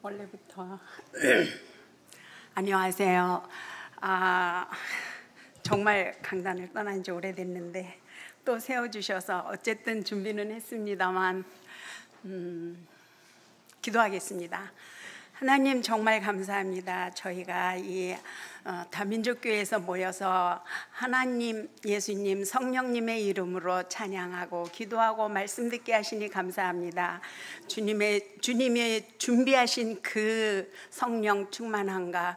원래부터 안녕하세요. 정말 강단을 떠난 지 오래됐는데 또 세워주셔서 어쨌든 준비는 했습니다만 기도하겠습니다. 하나님 정말 감사합니다. 저희가 이 다민족교회에서 모여서 하나님, 예수님, 성령님의 이름으로 찬양하고 기도하고 말씀 듣게 하시니 감사합니다. 주님이 준비하신 그 성령 충만함과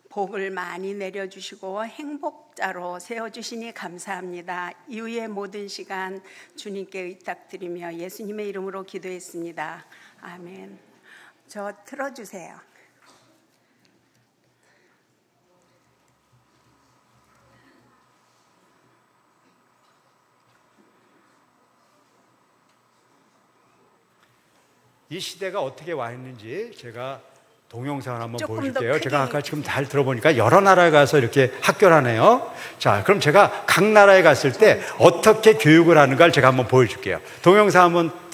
복을 많이 내려주시고 행복자로 세워주시니 감사합니다. 이후의 모든 시간 주님께 의탁드리며 예수님의 이름으로 기도했습니다. 아멘. 저 틀어주세요. 이 시대가 어떻게 와 있는지 제가 동영상을 한번 보여줄게요. 제가 아까 지금 잘 들어보니까 여러 나라에 가서 이렇게 학교를 하네요. 자, 그럼 제가 각 나라에 갔을 때 어떻게 교육을 하는가를 제가 한번 보여줄게요. 동영상 한번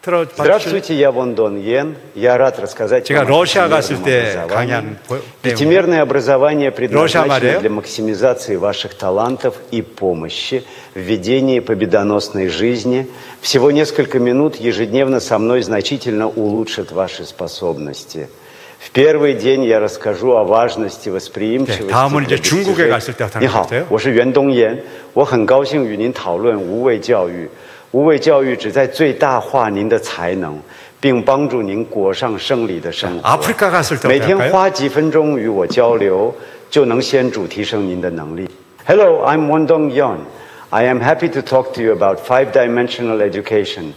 Здравствуйте, я Вон Дон Йен. Я рад рассказать 제가 вам 러시아 갔을 때 강의한 Пятимерное образование предназначено для максимизации ваших талантов и помощи в ведении победоносной жизни. Всего несколько минут ежедневно со мной значительно улучшат ваши способности. В первый день я расскажу о важности восприимчивости. 다음은 이제 중국에 갔을 때 하는 것 같아요. 我是袁东岩，我很高兴与您讨论无畏教育。无畏教育旨在最大化您的才能，并帮助您过上胜利的生活。每天花几分钟与我交流，就能显著提升您的能力。Hello, I'm Won Dong Yon. I am happy to talk to you about five-dimensional education.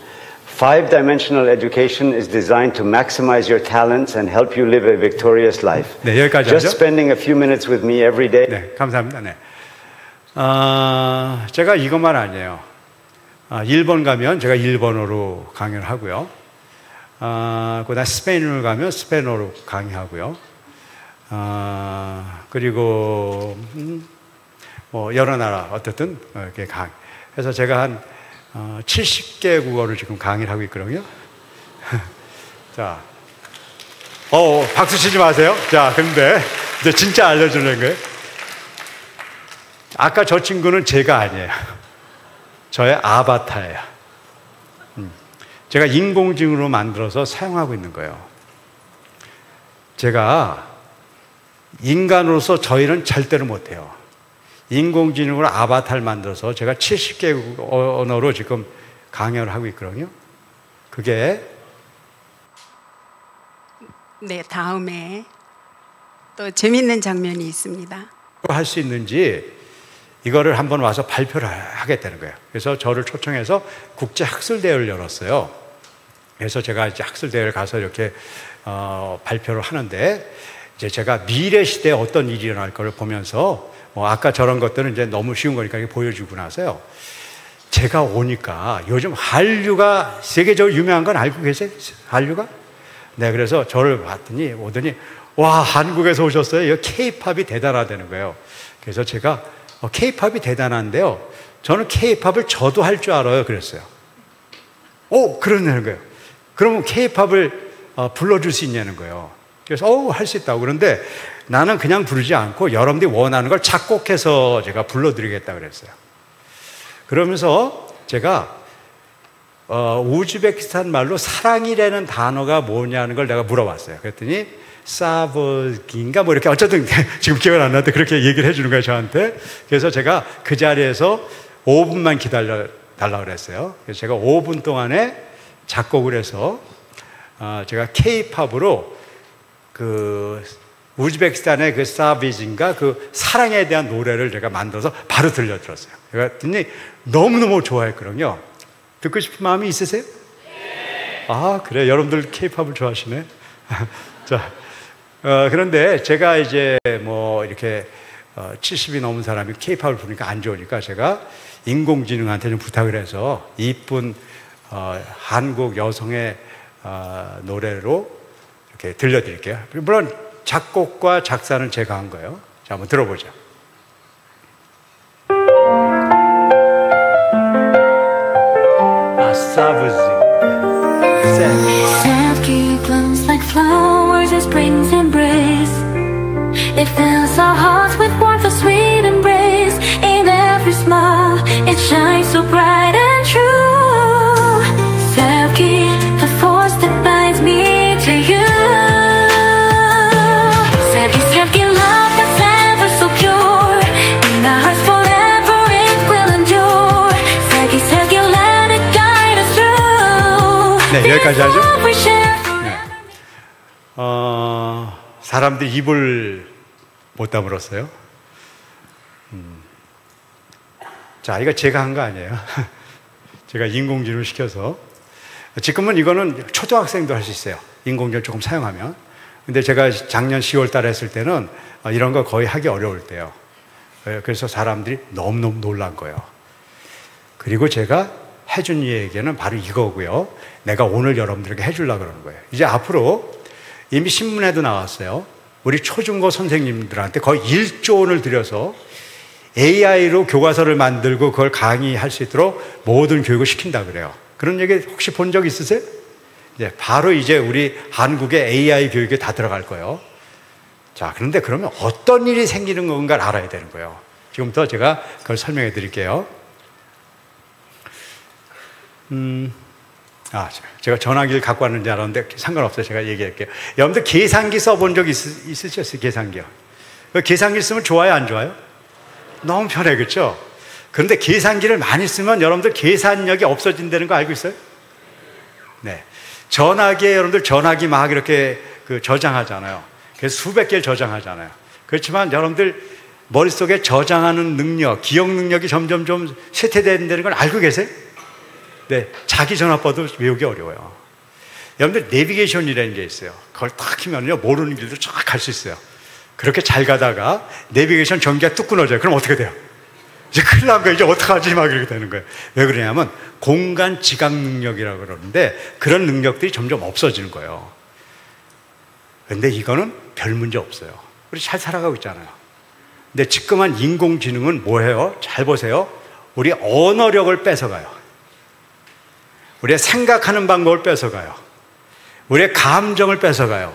Five-dimensional education is designed to maximize your talents and help you live a victorious life. Just spending a few minutes with me every day. 네, 감사합니다. 네. 제가 이것만 아니에요. 일본 가면 제가 일본어로 강연을 하고요. 그다음 스페인을 가면 스페인어로 강의하고요. 그리고 뭐 여러 나라 어쨌든 이렇게 강의. 그래서 제가 한 70개 국어를 지금 강의를 하고 있거든요. 자, 박수 치지 마세요. 자, 근데 이제 진짜 알려주는 거예요. 아까 저 친구는 제가 아니에요. 저의 아바타예요. 제가 인공지능으로 만들어서 사용하고 있는 거예요. 제가 인간으로서 저희는 절대로 못해요. 인공지능으로 아바타를 만들어서 제가 70개 언어로 지금 강연을 하고 있거든요. 그게 네, 다음에 또 재밌는 장면이 있습니다. 할 수 있는지 이거를 한번 와서 발표를 하겠다는 거예요. 그래서 저를 초청해서 국제 학술대회를 열었어요. 그래서 제가 이제 학술대회를 가서 이렇게 발표를 하는데 이제 제가 미래 시대에 어떤 일이 일어날 걸 보면서 아까 저런 것들은 이제 너무 쉬운 거니까 보여주고 나서요. 제가 오니까 요즘 한류가 세계적으로 유명한 건 알고 계세요? 한류가? 네, 그래서 저를 봤더니 오더니 와, 한국에서 오셨어요? 이거 K-팝이 대단하다는 거예요. 그래서 제가 K-팝이 대단한데요. 저는 K-팝을 저도 할 줄 알아요. 그랬어요. 그러냐는 거예요. 그러면 K-팝을 불러줄 수 있냐는 거예요. 그래서 할 수 있다고. 그런데 나는 그냥 부르지 않고 여러분들이 원하는 걸 작곡해서 제가 불러드리겠다 그랬어요. 그러면서 제가 우즈베키스탄 말로 사랑이라는 단어가 뭐냐는 걸 내가 물어봤어요. 그랬더니 사버기인가 뭐 이렇게 어쨌든 지금 기억은 안 나는데 그렇게 얘기를 해주는 거예요, 저한테. 그래서 제가 그 자리에서 5분만 기다려 달라고 그랬어요. 그래서 제가 5분 동안에 작곡을 해서 제가 K-팝으로 그 우즈베키스탄의 그 사비진가 그 사랑에 대한 노래를 제가 만들어서 바로 들려드렸어요. 그랬더니 너무너무 좋아했거든요. 듣고 싶은 마음이 있으세요? 그래, 여러분들 K-팝을 좋아하시네. 자, 그런데 제가 이제 뭐 이렇게 70이 넘은 사람이 K-팝을 부르니까 안 좋으니까 제가 인공지능한테 좀 부탁을 해서 이쁜 한국 여성의 노래로 이렇게 들려드릴게요. 물론 작곡과 작사는 제가 한 거예요. 자, 한번 들어보죠. 사브지. Sand blooms like flowers 네, 여기까지 하죠. 네. 사람들이 입을 못 다물었어요. 자, 이거 제가 한 거 아니에요. 제가 인공지능을 시켜서. 지금은 이거는 초등학생도 할 수 있어요. 인공지능 조금 사용하면. 근데 제가 작년 10월 달에 했을 때는 이런 거 거의 하기 어려울 때요. 그래서 사람들이 너무너무 놀란 거예요. 그리고 제가 해준 얘기는 바로 이거고요. 내가 오늘 여러분들에게 해주려고 그러는 거예요. 이제 앞으로 이미 신문에도 나왔어요. 우리 초중고 선생님들한테 거의 1조 원을 들여서 AI로 교과서를 만들고 그걸 강의할 수 있도록 모든 교육을 시킨다 그래요. 그런 얘기 혹시 본 적 있으세요? 네, 바로 이제 우리 한국의 AI 교육에 다 들어갈 거예요. 자, 그런데 그러면 어떤 일이 생기는 건가를 알아야 되는 거예요. 지금부터 제가 그걸 설명해 드릴게요. 제가 전화기를 갖고 왔는지 알았는데 상관없어요. 제가 얘기할게요. 여러분들 계산기 써본 적 있으셨어요? 계산기요. 계산기 쓰면 좋아요, 안 좋아요? 너무 편해, 그렇죠? 그런데 계산기를 많이 쓰면 여러분들 계산력이 없어진다는 거 알고 있어요? 네. 전화기에 여러분들 전화기 막 이렇게 저장하잖아요. 그래서 수백 개를 저장하잖아요. 그렇지만 여러분들 머릿속에 저장하는 능력, 기억 능력이 점점 좀 쇠퇴된다는 걸 알고 계세요? 네. 자기 전화번호도 외우기 어려워요. 여러분들 내비게이션이라는 게 있어요. 그걸 딱 키면요, 모르는 길도 쫙 갈 수 있어요. 그렇게 잘 가다가 내비게이션 전기가 뚝 끊어져요. 그럼 어떻게 돼요? 이제 큰일 난 거예요. 이제 어떡하지? 막 이렇게 되는 거예요. 왜 그러냐면 공간 지각 능력이라고 그러는데 그런 능력들이 점점 없어지는 거예요. 그런데 이거는 별 문제 없어요. 우리 잘 살아가고 있잖아요. 근데 지금한 인공지능은 뭐예요? 잘 보세요. 우리 언어력을 뺏어가요. 우리의 생각하는 방법을 뺏어가요. 우리의 감정을 뺏어가요.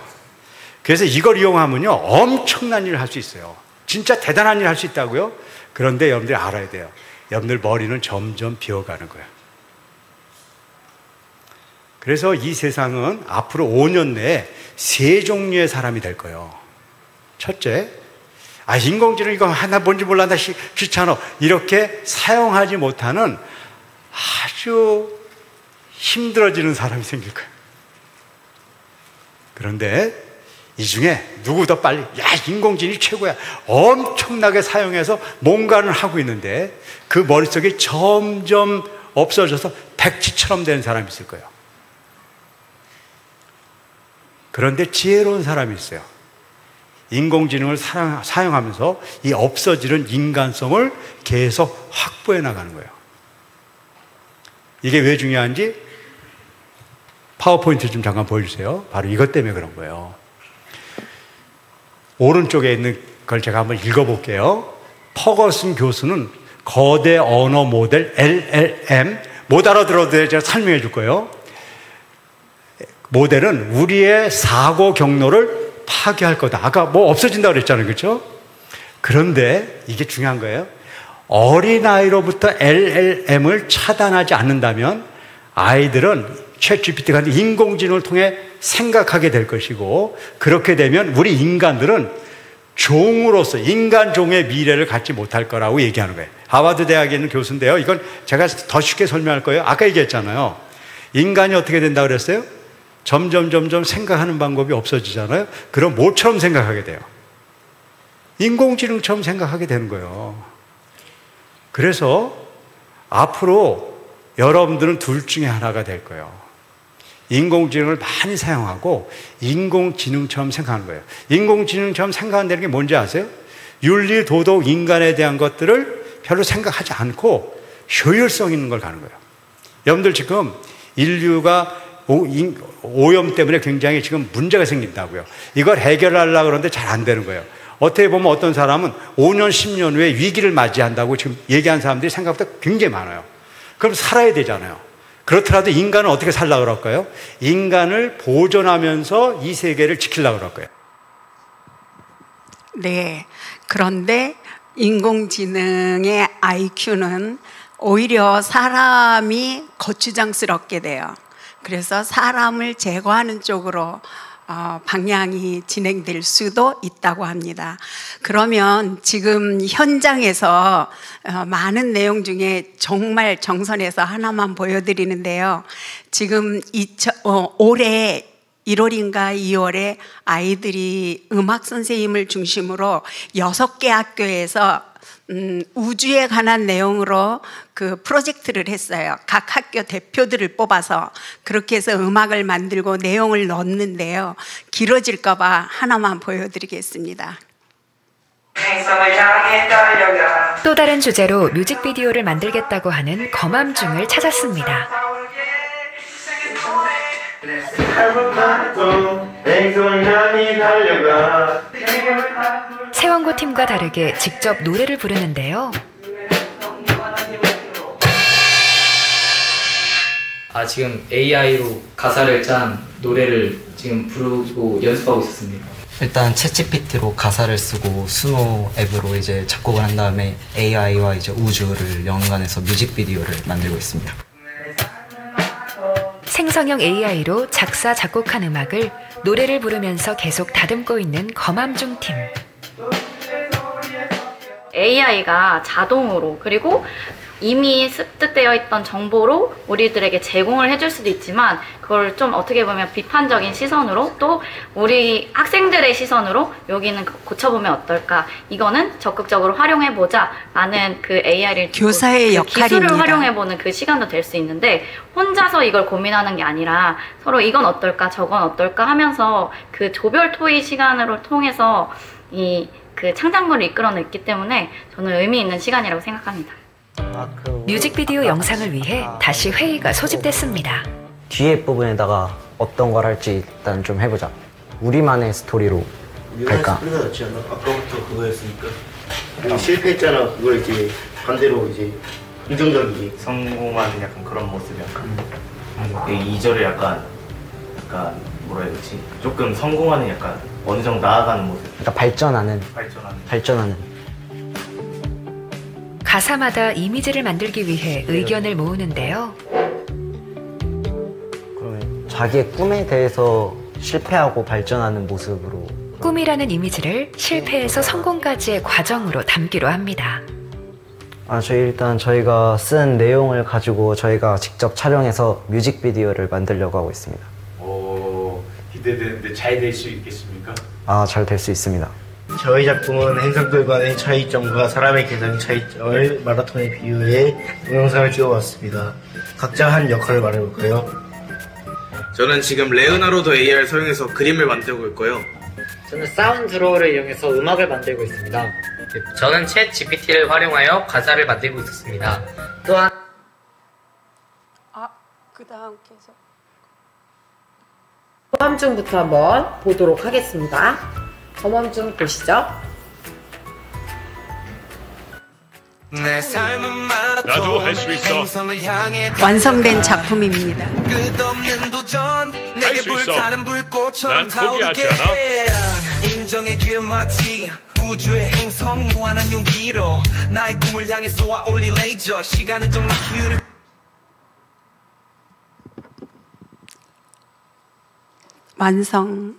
그래서 이걸 이용하면요, 엄청난 일을 할 수 있어요. 진짜 대단한 일을 할 수 있다고요? 그런데 여러분들이 알아야 돼요. 여러분들 머리는 점점 비어가는 거예요. 그래서 이 세상은 앞으로 5년 내에 3종류의 사람이 될 거예요. 첫째, 인공지능 이거 하나 뭔지 몰라, 나 귀찮아. 이렇게 사용하지 못하는 아주 힘들어지는 사람이 생길 거예요. 그런데 이 중에 누구 더 빨리, 인공지능이 최고야, 엄청나게 사용해서 뭔가를 하고 있는데 그 머릿속이 점점 없어져서 백지처럼 되는 사람이 있을 거예요. 그런데 지혜로운 사람이 있어요. 인공지능을 사용하면서 이 없어지는 인간성을 계속 확보해 나가는 거예요. 이게 왜 중요한지 파워포인트 좀 잠깐 보여주세요. 바로 이것 때문에 그런 거예요. 오른쪽에 있는 걸 제가 한번 읽어볼게요. 퍼거슨 교수는 거대 언어 모델 LLM, 못 알아들어도 제가 설명해 줄 거예요. 모델은 우리의 사고 경로를 파괴할 거다. 아까 뭐 없어진다고 그랬잖아요. 그렇죠? 그런데 이게 중요한 거예요. 어린아이로부터 LLM을 차단하지 않는다면 아이들은 챗GPT가 인공지능을 통해 생각하게 될 것이고, 그렇게 되면 우리 인간들은 종으로서 인간 종의 미래를 갖지 못할 거라고 얘기하는 거예요. 하버드 대학에 있는 교수인데요. 이건 제가 더 쉽게 설명할 거예요. 아까 얘기했잖아요. 인간이 어떻게 된다고 그랬어요? 점점 생각하는 방법이 없어지잖아요. 그럼 뭐처럼 생각하게 돼요? 인공지능처럼 생각하게 되는 거예요. 그래서 앞으로 여러분들은 둘 중에 하나가 될 거예요. 인공지능을 많이 사용하고 인공지능처럼 생각하는 거예요. 인공지능처럼 생각한다는 게 뭔지 아세요? 윤리, 도덕, 인간에 대한 것들을 별로 생각하지 않고 효율성 있는 걸 가는 거예요. 여러분들 지금 인류가 오염 때문에 굉장히 지금 문제가 생긴다고요. 이걸 해결하려고 그러는데 잘 안 되는 거예요. 어떻게 보면 어떤 사람은 5년, 10년 후에 위기를 맞이한다고 지금 얘기한 사람들이 생각보다 굉장히 많아요. 그럼 살아야 되잖아요. 그렇더라도 인간은 어떻게 살려고 그럴까요? 인간을 보존하면서 이 세계를 지키려고 그럴 거예요. 네. 그런데 인공지능의 IQ는 오히려 사람이 거추장스럽게 돼요. 그래서 사람을 제거하는 쪽으로 방향이 진행될 수도 있다고 합니다. 그러면 지금 현장에서 많은 내용 중에 정말 정선해서 하나만 보여드리는데요. 지금 올해 1월인가 2월에 아이들이 음악 선생님을 중심으로 6개 학교에서 우주에 관한 내용으로 그 프로젝트를 했어요. 각 학교 대표들을 뽑아서 그렇게 해서 음악을 만들고 내용을 넣었는데요. 길어질까 봐 하나만 보여드리겠습니다. 또 다른 주제로 뮤직비디오를 만들겠다고 하는 거맘중을 찾았습니다. 세원고 팀과 다르게 직접 노래를 부르는데요. 지금 AI로 가사를 짠 노래를 지금 부르고 연습하고 있었습니다. 일단 챗GPT로 가사를 쓰고 수노 앱으로 이제 작곡을 한 다음에 AI와 이제 우주를 연관해서 뮤직비디오를 만들고 있습니다. 생성형 AI로 작사, 작곡한 음악을 노래를 부르면서 계속 다듬고 있는 거맘중 팀. AI가 자동으로 그리고 이미 습득되어 있던 정보로 우리들에게 제공을 해줄 수도 있지만 그걸 좀 어떻게 보면 비판적인 시선으로 또 우리 학생들의 시선으로 여기는 고쳐보면 어떨까, 이거는 적극적으로 활용해보자 라는 그 AI를 교사의 역할입니다. 기술을 활용해보는 그 시간도 될 수 있는데 혼자서 이걸 고민하는 게 아니라 서로 이건 어떨까 저건 어떨까 하면서 그 조별 토의 시간으로 통해서 그 창작물을 이끌어냈기 때문에 저는 의미 있는 시간이라고 생각합니다. 뮤직비디오 영상을 위해 다시 회의가 소집됐습니다. 뒤에 부분에다가 어떤 걸 할지 일단 좀 해보자. 우리만의 스토리로 할까? 우리가 낫지 않아? 아까부터 그거였으니까. 실패했잖아. 그걸 이제 반대로 이제 긍정적이지. 성공하는 약간 그런 모습 약간. 2절을 약간 뭐라 해야 되지? 조금 성공하는 약간 어느 정도 나아가는 모습. 그러니까 발전하는. 가사마다 이미지를 만들기 위해 의견을 모으는데요. 그러면 자기의 꿈에 대해서 실패하고 발전하는 모습으로. 꿈이라는 이미지를 실패에서 성공까지의 과정으로 담기로 합니다. 저희가 쓴 내용을 가지고 저희가 직접 촬영해서 뮤직비디오를 만들려고 하고 있습니다. 기대되는데 잘 될 수 있겠습니까? 잘 될 수 있습니다. 저희 작품은 행성들 간의 차이점과 사람의 개성의 차이점을 마라톤에 비유해 동영상을 찍어봤습니다. 각자 한 역할을 말해볼까요? 저는 지금 레오나르도 AI를 사용해서 그림을 만들고 있고요. 저는 사운드로우를 이용해서 음악을 만들고 있습니다. 저는 챗 GPT를 활용하여 가사를 만들고 있었습니다. 또한 그 다음 계속 거맘중부터 한번 보도록 하겠습니다. 거맘중 보시죠. 나도 할 수 있어. 완성된 작품입니다. 할 수 있어. 난 포기하지 않아. 인정의 길마치 우주의 행성 무한한 용기로 나의 꿈을 향해 쏘아 올린 레이저 시간은 정말 흐르. 완성.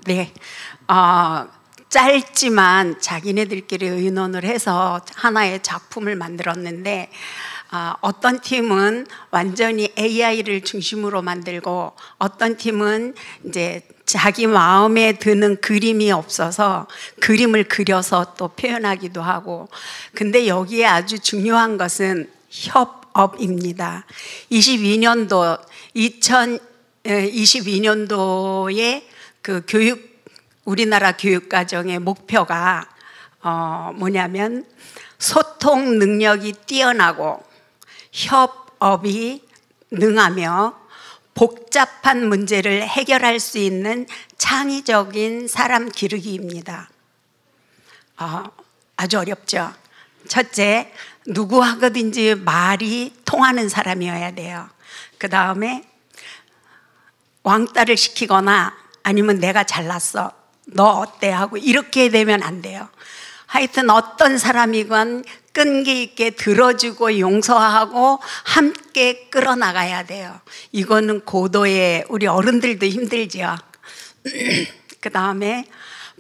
네. 짧지만 자기네들끼리 의논을 해서 하나의 작품을 만들었는데 어떤 팀은 완전히 AI를 중심으로 만들고 어떤 팀은 이제 자기 마음에 드는 그림이 없어서 그림을 그려서 또 표현하기도 하고, 근데 여기에 아주 중요한 것은 협업입니다. 2022년도에 그 우리나라 교육과정의 목표가 뭐냐면 소통 능력이 뛰어나고 협업이 능하며 복잡한 문제를 해결할 수 있는 창의적인 사람 기르기입니다. 아주 어렵죠. 첫째, 누구하고든지 말이 통하는 사람이어야 돼요. 그 다음에 왕따를 시키거나 아니면 내가 잘났어, 너 어때 하고 이렇게 되면 안 돼요. 하여튼 어떤 사람이건 끈기 있게 들어주고 용서하고 함께 끌어나가야 돼요. 이거는 고도의 우리 어른들도 힘들죠. 그 다음에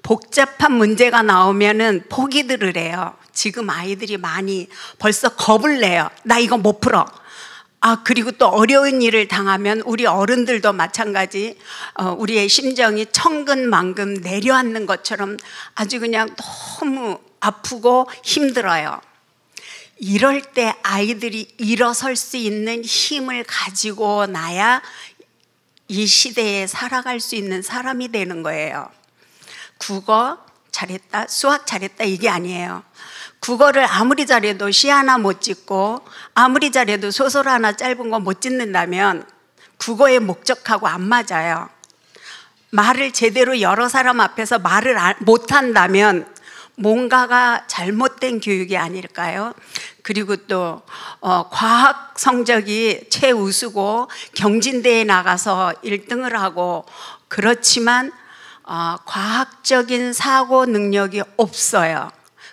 복잡한 문제가 나오면은 포기들을 해요. 지금 아이들이 많이 벌써 겁을 내요. 나 이거 못 풀어. 그리고 또 어려운 일을 당하면 우리 어른들도 마찬가지, 우리의 심정이 천근만근 내려앉는 것처럼 아주 그냥 너무 아프고 힘들어요. 이럴 때 아이들이 일어설 수 있는 힘을 가지고 나야 이 시대에 살아갈 수 있는 사람이 되는 거예요. 국어 잘했다, 수학 잘했다 이게 아니에요. 국어를 아무리 잘해도 시 하나 못 짓고 아무리 잘해도 소설 하나 짧은 거 못 짓는다면 국어의 목적하고 안 맞아요. 말을 제대로 여러 사람 앞에서 말을 못한다면 뭔가가 잘못된 교육이 아닐까요? 그리고 또 과학 성적이 최우수고 경진대회에 나가서 1등을 하고 그렇지만 과학적인 사고 능력이 없어요.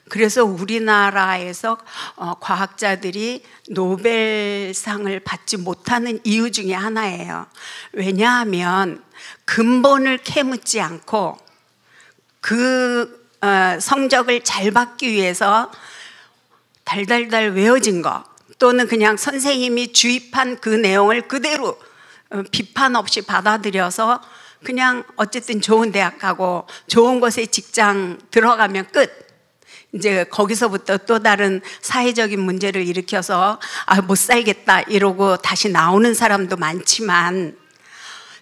그래서 우리나라에서 과학자들이 노벨상을 받지 못하는 이유 중에 하나예요. 왜냐하면 근본을 캐묻지 않고 그 성적을 잘 받기 위해서 달달달 외워진 거 또는 그냥 선생님이 주입한 그 내용을 그대로 비판 없이 받아들여서 그냥 어쨌든 좋은 대학 가고 좋은 곳에 직장 들어가면 끝. 이제 거기서부터 또 다른 사회적인 문제를 일으켜서 못 살겠다 이러고 다시 나오는 사람도 많지만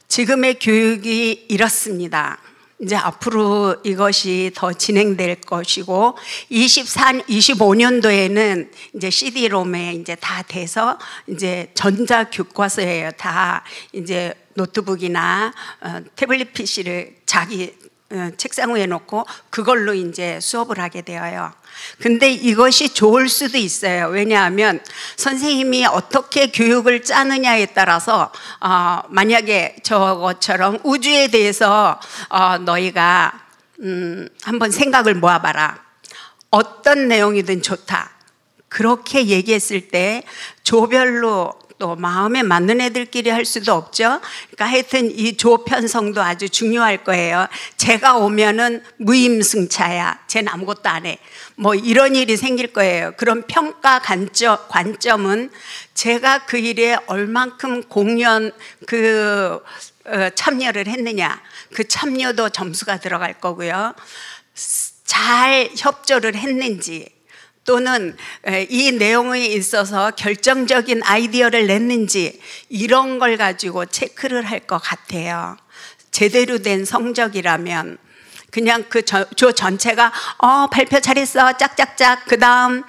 지금의 교육이 이렇습니다. 이제 앞으로 이것이 더 진행될 것이고 25년도에는 이제 CD-ROM에 이제 다 돼서 이제 전자 교과서예요. 다 이제 노트북이나 태블릿 PC를 자기 책상 위에 놓고 그걸로 이제 수업을 하게 되어요. 근데 이것이 좋을 수도 있어요. 왜냐하면 선생님이 어떻게 교육을 짜느냐에 따라서 만약에 저것처럼 우주에 대해서 너희가 한번 생각을 모아봐라. 어떤 내용이든 좋다. 그렇게 얘기했을 때 조별로 또 마음에 맞는 애들끼리 할 수도 없죠. 그러니까 하여튼 이 조 편성도 아주 중요할 거예요. 제가 오면은 무임승차야. 쟤는 아무것도 안 해. 뭐 이런 일이 생길 거예요. 그런 평가 관점은 제가 그 일에 얼만큼 참여를 했느냐. 그 참여도 점수가 들어갈 거고요. 잘 협조를 했는지 또는 이 내용에 있어서 결정적인 아이디어를 냈는지 이런 걸 가지고 체크를 할 것 같아요. 제대로 된 성적이라면 그냥 그 조 전체가 발표 잘했어 짝짝짝 그 다음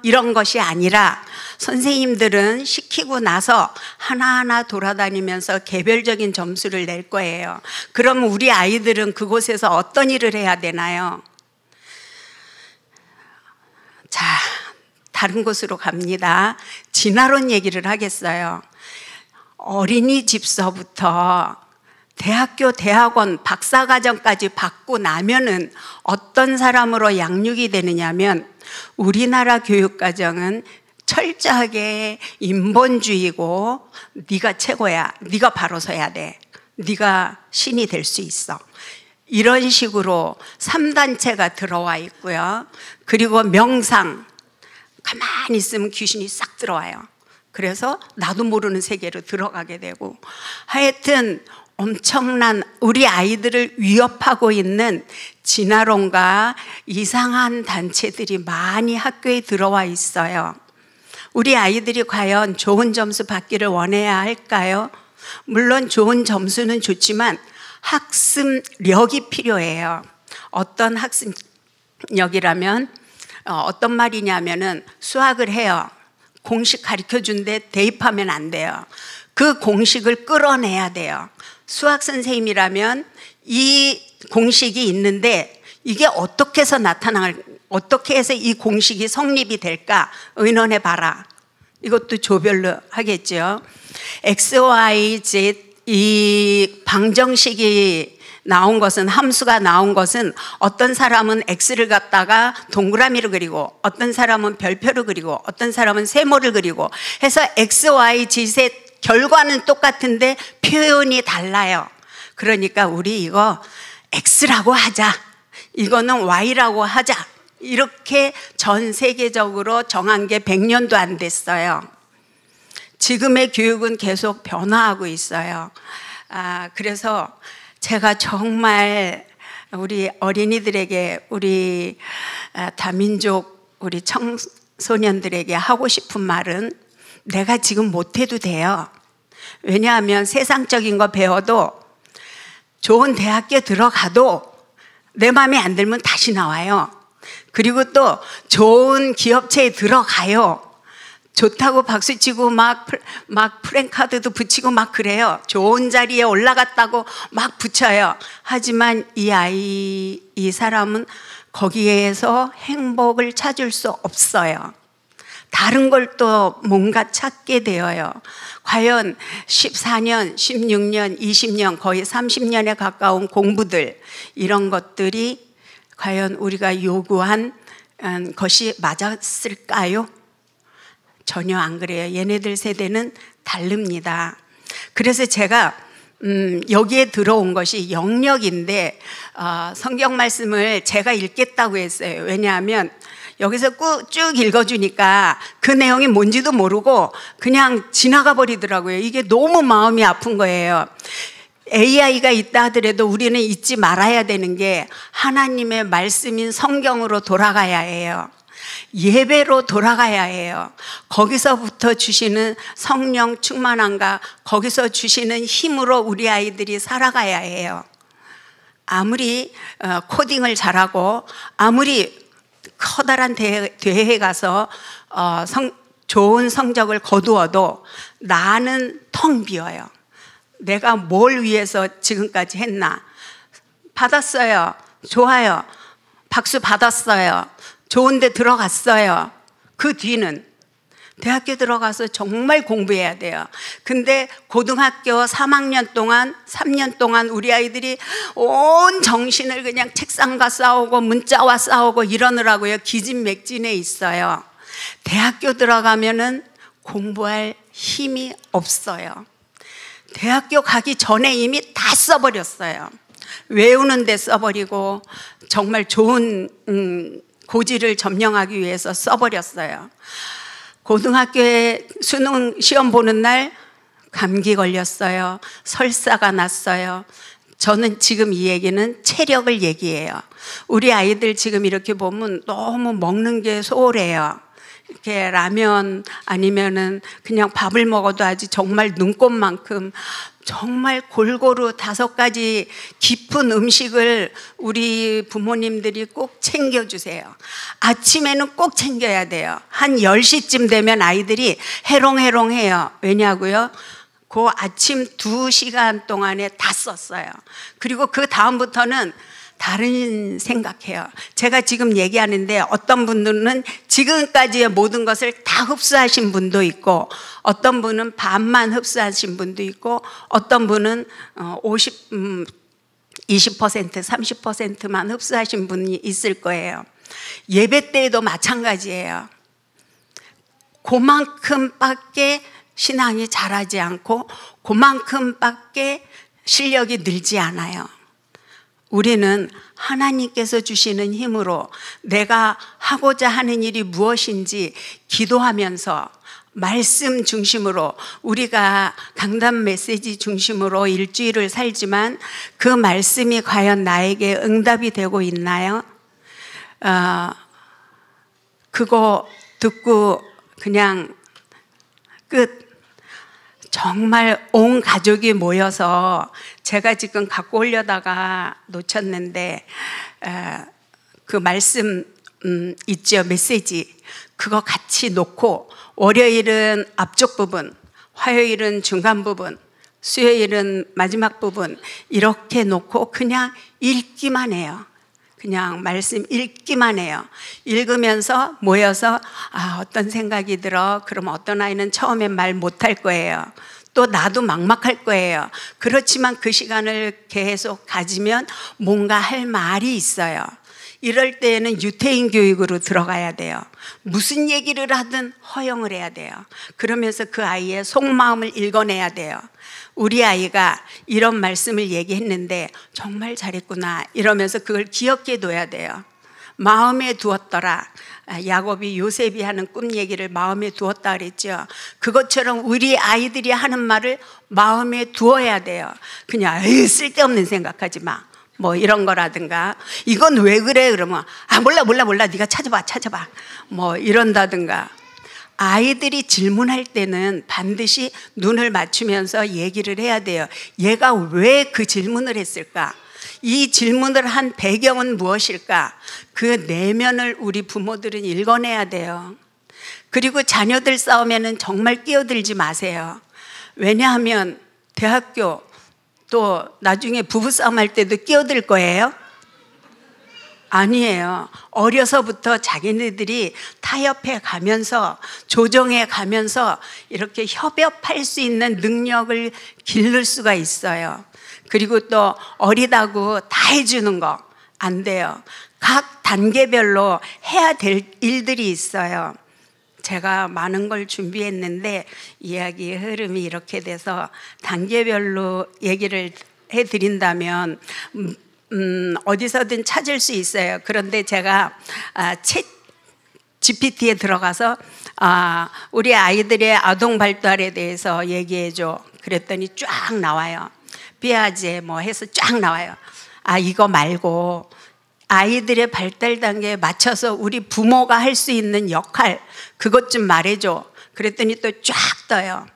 이런 것이 아니라 선생님들은 시키고 나서 하나하나 돌아다니면서 개별적인 점수를 낼 거예요. 그럼 우리 아이들은 그곳에서 어떤 일을 해야 되나요? 자, 다른 곳으로 갑니다. 진화론 얘기를 하겠어요. 어린이집서부터 대학교, 대학원, 박사과정까지 받고 나면은 어떤 사람으로 양육이 되느냐면 우리나라 교육과정은 철저하게 인본주의고 네가 최고야. 네가 바로 서야 돼. 네가 신이 될 수 있어. 이런 식으로 3단체가 들어와 있고요. 그리고 명상, 가만히 있으면 귀신이 싹 들어와요. 그래서 나도 모르는 세계로 들어가게 되고 하여튼 엄청난 우리 아이들을 위협하고 있는 진화론과 이상한 단체들이 많이 학교에 들어와 있어요. 우리 아이들이 과연 좋은 점수 받기를 원해야 할까요? 물론 좋은 점수는 좋지만 학습력이 필요해요. 어떤 학습력이라면 어떤 말이냐면은 수학을 해요. 공식 가르쳐준데 대입하면 안 돼요. 그 공식을 끌어내야 돼요. 수학 선생님이라면 이 공식이 있는데 이게 어떻게 해서 어떻게 해서 이 공식이 성립이 될까 의논해 봐라. 이것도 조별로 하겠죠. X, Y, Z 이 방정식이 나온 것은, 함수가 나온 것은 어떤 사람은 X를 갖다가 동그라미로 그리고 어떤 사람은 별표로 그리고 어떤 사람은 세모를 그리고 해서 X, Y, Z의 결과는 똑같은데 표현이 달라요. 그러니까 우리 이거 X라고 하자, 이거는 Y라고 하자, 이렇게 전 세계적으로 정한 게 100년도 안 됐어요. 지금의 교육은 계속 변화하고 있어요. 그래서 제가 정말 우리 어린이들에게, 우리 다민족 우리 청소년들에게 하고 싶은 말은, 내가 지금 못해도 돼요. 왜냐하면 세상적인 거 배워도 좋은 대학교 들어가도 내 마음에 안 들면 다시 나와요. 그리고 또 좋은 기업체에 들어가요. 좋다고 박수치고 막 프랭카드도 붙이고 막 그래요. 좋은 자리에 올라갔다고 막 붙여요. 하지만 이 사람은 거기에서 행복을 찾을 수 없어요. 다른 걸 또 뭔가 찾게 되어요. 과연 14년, 16년, 20년, 거의 30년에 가까운 공부들, 이런 것들이 과연 우리가 요구한 것이 맞았을까요? 전혀 안 그래요. 얘네들 세대는 다릅니다. 그래서 제가 여기에 들어온 것이 영역인데, 성경 말씀을 제가 읽겠다고 했어요. 왜냐하면 여기서 쭉 읽어주니까 그 내용이 뭔지도 모르고 그냥 지나가 버리더라고요. 이게 너무 마음이 아픈 거예요. AI가 있다 하더라도 우리는 잊지 말아야 되는 게 하나님의 말씀인 성경으로 돌아가야 해요. 예배로 돌아가야 해요. 거기서부터 주시는 성령 충만함과 거기서 주시는 힘으로 우리 아이들이 살아가야 해요. 아무리 코딩을 잘하고 아무리 커다란 대회에 가서 좋은 성적을 거두어도 나는 텅 비어요. 내가 뭘 위해서 지금까지 했나? 받았어요. 좋아요. 박수 받았어요. 좋은 데 들어갔어요. 그 뒤는 대학교 들어가서 정말 공부해야 돼요. 근데 고등학교 3학년 동안, 3년 동안 우리 아이들이 온 정신을 그냥 책상과 싸우고 문자와 싸우고 이러느라고요. 기진맥진해 있어요. 대학교 들어가면은 공부할 힘이 없어요. 대학교 가기 전에 이미 다 써버렸어요. 외우는 데 써버리고 정말 좋은 고지를 점령하기 위해서 써버렸어요. 고등학교에 수능 시험 보는 날 감기 걸렸어요. 설사가 났어요. 저는 지금 이 얘기는 체력을 얘기해요. 우리 아이들 지금 이렇게 보면 너무 먹는 게 소홀해요. 이렇게 라면 아니면은 그냥 밥을 먹어도 아주 정말 눈꽃만큼 정말 골고루 5가지 깊은 음식을 우리 부모님들이 꼭 챙겨주세요. 아침에는 꼭 챙겨야 돼요. 한 10시쯤 되면 아이들이 해롱해롱해요. 왜냐고요? 그 아침 2시간 동안에 다 썼어요. 그리고 그 다음부터는 다른 생각해요. 제가 지금 얘기하는데 어떤 분들은 지금까지의 모든 것을 다 흡수하신 분도 있고 어떤 분은 반만 흡수하신 분도 있고 어떤 분은 20%, 30%만 흡수하신 분이 있을 거예요. 예배 때에도 마찬가지예요. 그만큼밖에 신앙이 자라지 않고 그만큼밖에 실력이 늘지 않아요. 우리는 하나님께서 주시는 힘으로 내가 하고자 하는 일이 무엇인지 기도하면서 말씀 중심으로 우리가 강단 메시지 중심으로 일주일을 살지만 그 말씀이 과연 나에게 응답이 되고 있나요? 그거 듣고 그냥 끝. 정말 온 가족이 모여서 제가 지금 갖고 오려다가 놓쳤는데 그 말씀 있죠, 메시지. 그거 같이 놓고 월요일은 앞쪽 부분, 화요일은 중간 부분, 수요일은 마지막 부분 이렇게 놓고 그냥 읽기만 해요. 그냥 말씀 읽기만 해요. 읽으면서 모여서 어떤 생각이 들어. 그럼 어떤 아이는 처음엔 말 못할 거예요. 또 나도 막막할 거예요. 그렇지만 그 시간을 계속 가지면 뭔가 할 말이 있어요. 이럴 때에는 유태인 교육으로 들어가야 돼요. 무슨 얘기를 하든 허용을 해야 돼요. 그러면서 그 아이의 속마음을 읽어내야 돼요. 우리 아이가 이런 말씀을 얘기했는데 정말 잘했구나 이러면서 그걸 기억해 둬야 돼요. 마음에 두었더라. 야곱이 요셉이 하는 꿈 얘기를 마음에 두었다 그랬죠. 그것처럼 우리 아이들이 하는 말을 마음에 두어야 돼요. 그냥 쓸데없는 생각하지 마. 뭐 이런 거라든가 이건 왜 그래 그러면 몰라 네가 찾아봐 뭐 이런다든가. 아이들이 질문할 때는 반드시 눈을 맞추면서 얘기를 해야 돼요. 얘가 왜 그 질문을 했을까? 이 질문을 한 배경은 무엇일까? 그 내면을 우리 부모들은 읽어내야 돼요. 그리고 자녀들 싸움에는 정말 끼어들지 마세요. 왜냐하면 대학교 또 나중에 부부싸움 할 때도 끼어들 거예요? 아니에요. 어려서부터 자기네들이 타협해 가면서 조정해 가면서 이렇게 협업할 수 있는 능력을 기를 수가 있어요. 그리고 또 어리다고 다 해주는 거 안 돼요. 각 단계별로 해야 될 일들이 있어요. 제가 많은 걸 준비했는데 이야기의 흐름이 이렇게 돼서 단계별로 얘기를 해드린다면 어디서든 찾을 수 있어요. 그런데 제가 챗 GPT에 들어가서 우리 아이들의 아동 발달에 대해서 얘기해줘 그랬더니 쫙 나와요. 피아제 뭐 해서 쫙 나와요. 이거 말고 아이들의 발달 단계에 맞춰서 우리 부모가 할 수 있는 역할 그것 좀 말해줘. 그랬더니 또 쫙 떠요.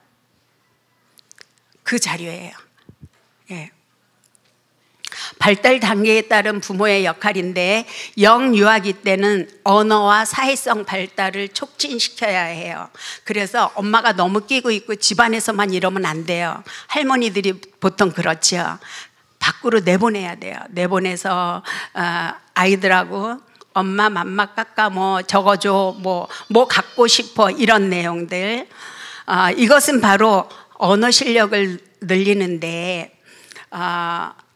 그 자료예요. 예. 발달 단계에 따른 부모의 역할인데 영유아기 때는 언어와 사회성 발달을 촉진시켜야 해요. 그래서 엄마가 너무 끼고 있고 집안에서만 이러면 안 돼요. 할머니들이 보통 그렇죠. 밖으로 내보내야 돼요. 내보내서 아이들하고 엄마 맘마 깎아 뭐 적어줘 뭐 갖고 싶어 이런 내용들. 이것은 바로 언어 실력을 늘리는데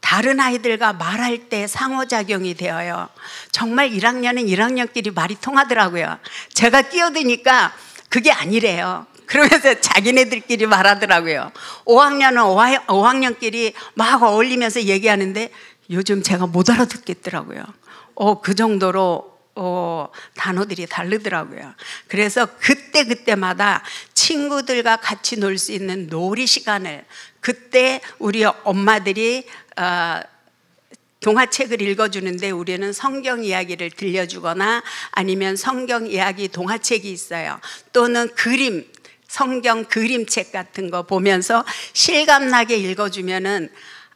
다른 아이들과 말할 때 상호작용이 되어요. 정말 1학년은 1학년끼리 말이 통하더라고요. 제가 끼어드니까 그게 아니래요. 그러면서 자기네들끼리 말하더라고요. 5학년은 5학년끼리 막 어울리면서 얘기하는데 요즘 제가 못 알아듣겠더라고요. 그 정도로 단어들이 다르더라고요. 그래서 그때마다 친구들과 같이 놀 수 있는 놀이 시간을 그때 우리 엄마들이 동화책을 읽어주는데 우리는 성경 이야기를 들려주거나 아니면 성경 이야기 동화책이 있어요. 또는 성경 그림책 같은 거 보면서 실감나게 읽어주면은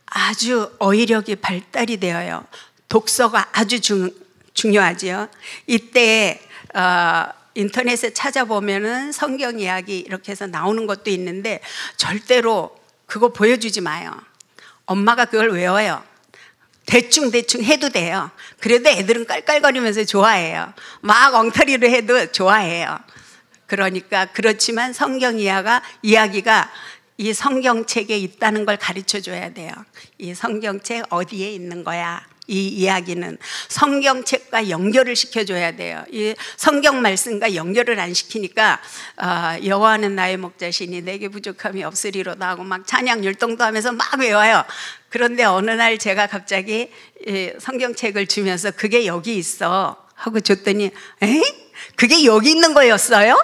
아주 어휘력이 발달이 되어요. 독서가 아주 중요하지요. 이때 인터넷에 찾아보면은 성경 이야기 이렇게 해서 나오는 것도 있는데 절대로 그거 보여주지 마요. 엄마가 그걸 외워요. 대충 해도 돼요. 그래도 애들은 깔깔거리면서 좋아해요. 막 엉터리로 해도 좋아해요. 그러니까 그렇지만 성경 이야기가 이 성경책에 있다는 걸 가르쳐 줘야 돼요. 이 성경책 어디에 있는 거야? 이 이야기는 성경책과 연결을 시켜줘야 돼요. 이 성경 말씀과 연결을 안 시키니까 여호와는 나의 목자시니 내게 부족함이 없으리로다 하고 막 찬양 율동도 하면서 막 외워요. 그런데 어느 날 제가 갑자기 성경책을 주면서 그게 여기 있어 하고 줬더니 그게 여기 있는 거였어요?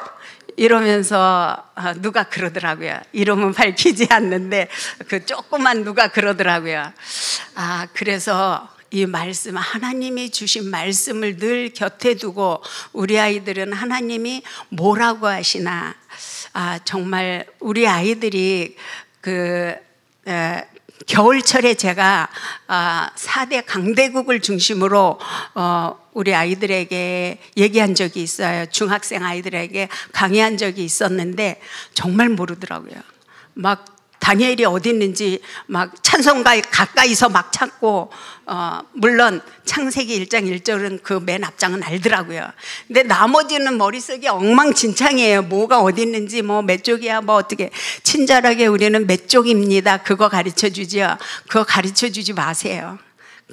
이러면서 누가 그러더라고요. 이름은 밝히지 않는데 그 조그만 누가 그러더라고요. 그래서 이 말씀, 하나님이 주신 말씀을 늘 곁에 두고 우리 아이들은 하나님이 뭐라고 하시나. 정말 우리 아이들이 겨울철에 제가 4대 강대국을 중심으로 우리 아이들에게 얘기한 적이 있어요. 중학생 아이들에게 강의한 적이 있었는데 정말 모르더라고요. 막 다니엘이 어디 있는지 막 찬송가 가까이서 막 찾고, 물론 창세기 1장 1절은 그 맨 앞장은 알더라고요. 근데 나머지는 머릿속이 엉망진창이에요. 뭐가 어디 있는지, 뭐 몇 쪽이야, 뭐 어떻게. 친절하게 우리는 몇 쪽입니다. 그거 가르쳐 주죠. 그거 가르쳐 주지 마세요.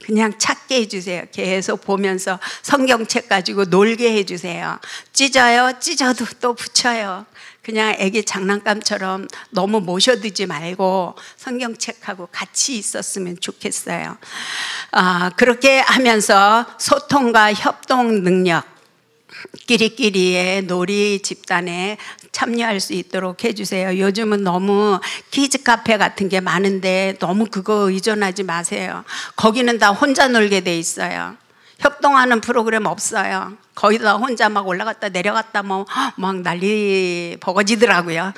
그냥 찾게 해주세요. 계속 보면서 성경책 가지고 놀게 해주세요. 찢어요. 찢어도 또 붙여요. 그냥 애기 장난감처럼 너무 모셔두지 말고 성경책하고 같이 있었으면 좋겠어요. 그렇게 하면서 소통과 협동 능력, 끼리끼리의 놀이 집단에 참여할 수 있도록 해주세요. 요즘은 너무 키즈 카페 같은 게 많은데 너무 그거 의존하지 마세요. 거기는 다 혼자 놀게 돼 있어요. 협동하는 프로그램 없어요. 거의 다 혼자 막 올라갔다 내려갔다 막 난리 버거지더라고요.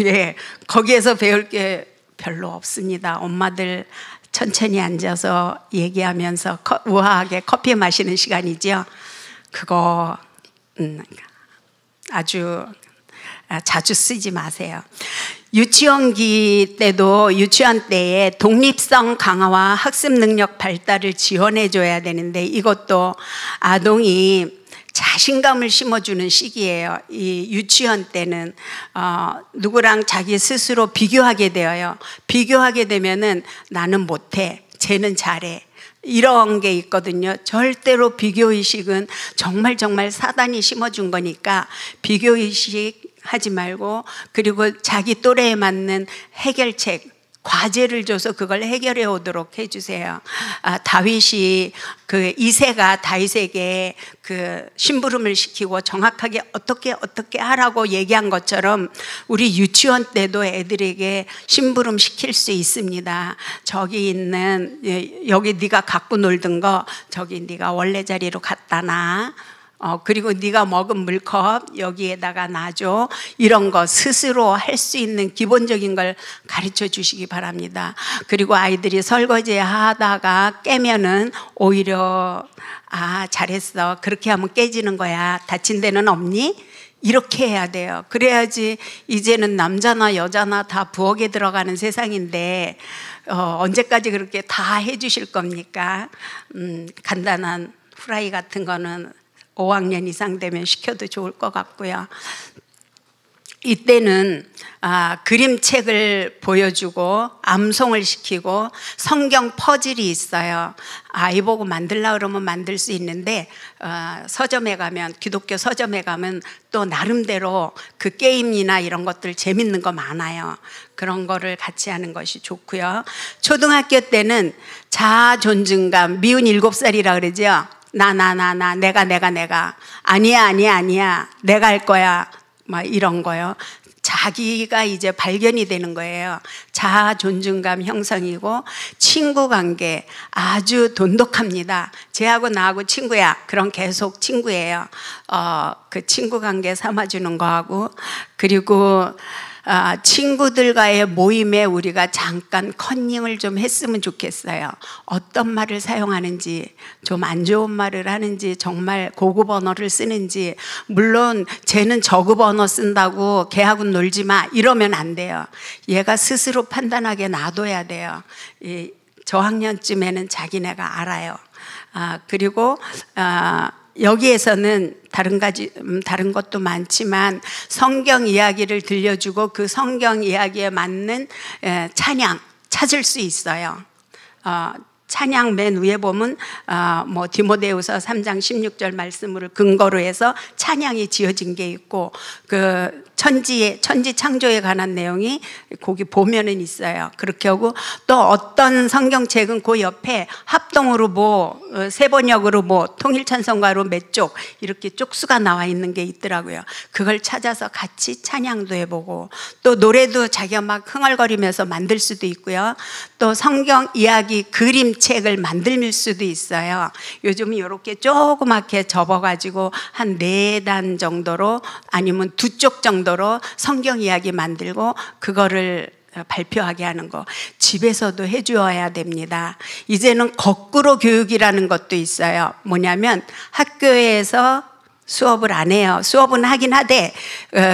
예, 거기에서 배울 게 별로 없습니다. 엄마들 천천히 앉아서 얘기하면서 우아하게 커피 마시는 시간이죠. 그거 아주 자주 쓰지 마세요. 유치원기 때도 유치원 때에 독립성 강화와 학습 능력 발달을 지원해 줘야 되는데 이것도 아동이 자신감을 심어주는 시기예요. 이 유치원 때는 누구랑 자기 스스로 비교하게 되어요. 비교하게 되면은 나는 못해, 쟤는 잘해. 이런 게 있거든요. 절대로 비교의식은 정말 사단이 심어준 거니까 비교의식 하지 말고, 그리고 자기 또래에 맞는 해결책, 과제를 줘서 그걸 해결해 오도록 해주세요. 다윗이 그 이새가 다윗에게 그 심부름을 시키고 정확하게 어떻게 하라고 얘기한 것처럼 우리 유치원 때도 애들에게 심부름 시킬 수 있습니다. 저기 있는, 여기 네가 갖고 놀던 거 저기 네가 원래 자리로 갖다 놔. 그리고 네가 먹은 물컵 여기에다가 놔줘. 이런 거 스스로 할 수 있는 기본적인 걸 가르쳐 주시기 바랍니다. 그리고 아이들이 설거지 하다가 깨면은 오히려 잘했어. 그렇게 하면 깨지는 거야. 다친 데는 없니? 이렇게 해야 돼요. 그래야지. 이제는 남자나 여자나 다 부엌에 들어가는 세상인데 언제까지 그렇게 다 해주실 겁니까? 간단한 후라이 같은 거는 5학년 이상 되면 시켜도 좋을 것 같고요. 이때는 그림책을 보여주고 암송을 시키고 성경 퍼즐이 있어요. 아이 보고 만들려고 그러면 만들 수 있는데 서점에 가면, 기독교 서점에 가면 또 나름대로 그 게임이나 이런 것들 재밌는 거 많아요. 그런 거를 같이 하는 것이 좋고요. 초등학교 때는 자아 존중감, 미운 7살이라 그러죠. 나 내가 아니야 내가 할 거야 막 이런 거요. 자기가 이제 발견이 되는 거예요. 자아 존중감 형성이고, 친구 관계 아주 돈독합니다. 쟤하고 나하고 친구야. 그럼 계속 친구예요. 그 친구 관계 삼아주는 거하고, 그리고 친구들과의 모임에 우리가 잠깐 컨닝을 좀 했으면 좋겠어요. 어떤 말을 사용하는지, 좀 안 좋은 말을 하는지, 정말 고급 언어를 쓰는지. 물론 쟤는 저급 언어 쓴다고 걔하고 놀지 마 이러면 안 돼요. 얘가 스스로 판단하게 놔둬야 돼요. 저학년쯤에는 자기네가 알아요. 그리고 여기에서는 다른 것도 많지만 성경 이야기를 들려주고 그 성경 이야기에 맞는 찬양 찾을 수 있어요. 찬양 맨 위에 보면 뭐 디모데후서 3장 16절 말씀을 근거로 해서 찬양이 지어진 게 있고, 그 천지 창조에 관한 내용이 거기 보면은 있어요. 그렇게 하고, 또 어떤 성경책은 그 옆에 합동으로 뭐 세번역으로 뭐 통일찬송가로 몇 쪽 이렇게 쪽수가 나와 있는 게 있더라고요. 그걸 찾아서 같이 찬양도 해보고, 또 노래도 자기가 막 흥얼거리면서 만들 수도 있고요. 또 성경 이야기 그림책을 만들 수도 있어요. 요즘은 이렇게 조그맣게 접어가지고 한 4단 정도로, 아니면 2쪽 정도로 성경 이야기 만들고 그거를 발표하게 하는 거 집에서도 해주어야 됩니다. 이제는 거꾸로 교육이라는 것도 있어요. 뭐냐면 학교에서 수업을 안 해요. 수업은 하긴 하되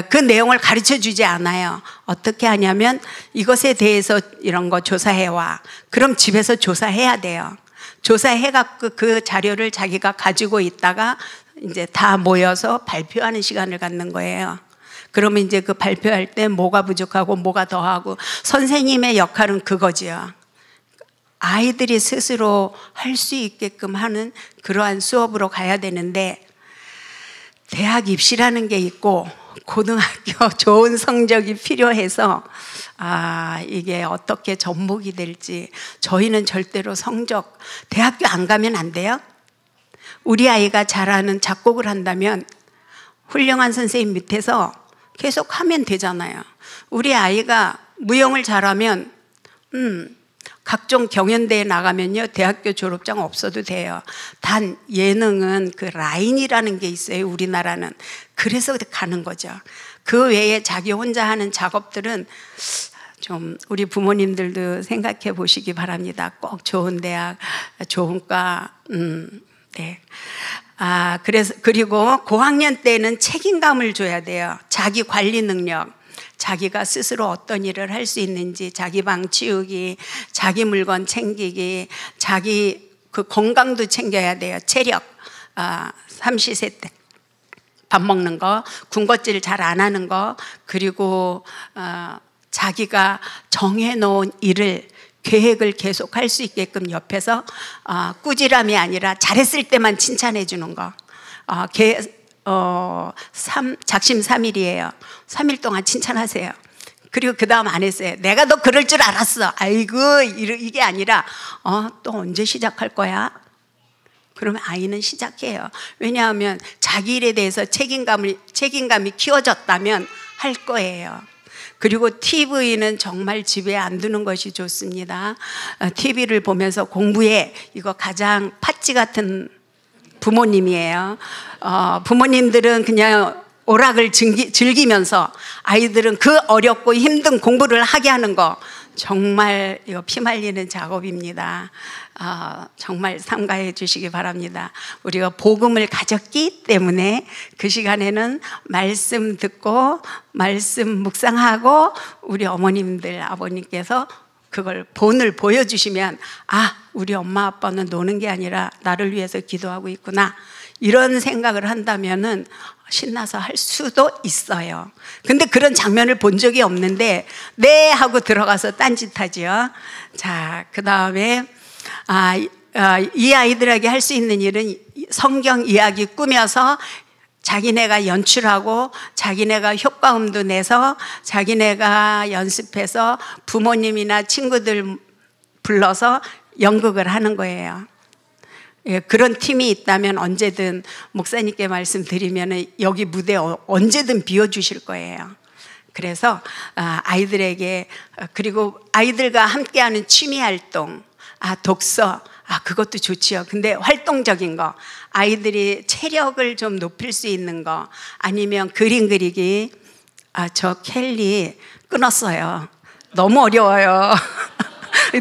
그 내용을 가르쳐 주지 않아요. 어떻게 하냐면 이것에 대해서 이런 거 조사해와. 그럼 집에서 조사해야 돼요. 조사해갖고 그 자료를 자기가 가지고 있다가 이제 다 모여서 발표하는 시간을 갖는 거예요. 그러면 이제 그 발표할 때 뭐가 부족하고 뭐가 더하고 선생님의 역할은 그거지요. 아이들이 스스로 할 수 있게끔 하는 그러한 수업으로 가야 되는데 대학 입시라는 게 있고 고등학교 좋은 성적이 필요해서 이게 어떻게 접목이 될지 저희는 절대로 성적 대학교 안 가면 안 돼요? 우리 아이가 잘하는 작곡을 한다면 훌륭한 선생님 밑에서 계속 하면 되잖아요. 우리 아이가 무용을 잘하면 각종 경연대회 나가면요 대학교 졸업장 없어도 돼요. 단 예능은 그 라인이라는 게 있어요. 우리나라는. 그래서 가는 거죠. 그 외에 자기 혼자 하는 작업들은 좀 우리 부모님들도 생각해 보시기 바랍니다. 꼭 좋은 대학, 좋은 과, 네. 그리고 고학년 때는 책임감을 줘야 돼요. 자기 관리 능력. 자기가 스스로 어떤 일을 할 수 있는지, 자기 방 치우기, 자기 물건 챙기기, 자기 그 건강도 챙겨야 돼요. 체력, 삼시세 때 밥 먹는 거, 군것질 잘 안 하는 거, 그리고 자기가 정해놓은 일을 계획을 계속 할 수 있게끔 옆에서 꾸지람이 아니라 잘했을 때만 칭찬해 주는 거. 작심 3일이에요. 3일 동안 칭찬하세요. 그리고 그 다음 안 했어요. 내가 너 그럴 줄 알았어. 아이고 이게 아니라 또 언제 시작할 거야? 그러면 아이는 시작해요. 왜냐하면 자기 일에 대해서 책임감이 키워졌다면 할 거예요. 그리고 TV는 정말 집에 안 두는 것이 좋습니다. TV를 보면서 공부해. 이거 가장 팥쥐 같은 부모님이에요. 부모님들은 그냥 오락을 즐기면서 아이들은 그 어렵고 힘든 공부를 하게 하는 거 정말 이거 피말리는 작업입니다. 정말 삼가해 주시기 바랍니다. 우리가 복음을 가졌기 때문에 그 시간에는 말씀 듣고 말씀 묵상하고 우리 어머님들 아버님께서 그걸 본을 보여주시면 우리 엄마 아빠는 노는 게 아니라 나를 위해서 기도하고 있구나 이런 생각을 한다면은 신나서 할 수도 있어요. 근데 그런 장면을 본 적이 없는데 네 하고 들어가서 딴짓하죠. 자, 그 다음에 이 아이들에게 할 수 있는 일은 성경 이야기 꾸며서 자기네가 연출하고 자기네가 효과음도 내서 자기네가 연습해서 부모님이나 친구들 불러서 연극을 하는 거예요. 예, 그런 팀이 있다면 언제든 목사님께 말씀드리면 여기 무대 언제든 비워주실 거예요. 그래서 아이들에게 그리고 아이들과 함께하는 취미활동, 독서, 그것도 좋지요. 근데 활동적인 거, 아이들이 체력을 좀 높일 수 있는 거, 아니면 그림 그리기. 저 켈리 끊었어요. 너무 어려워요.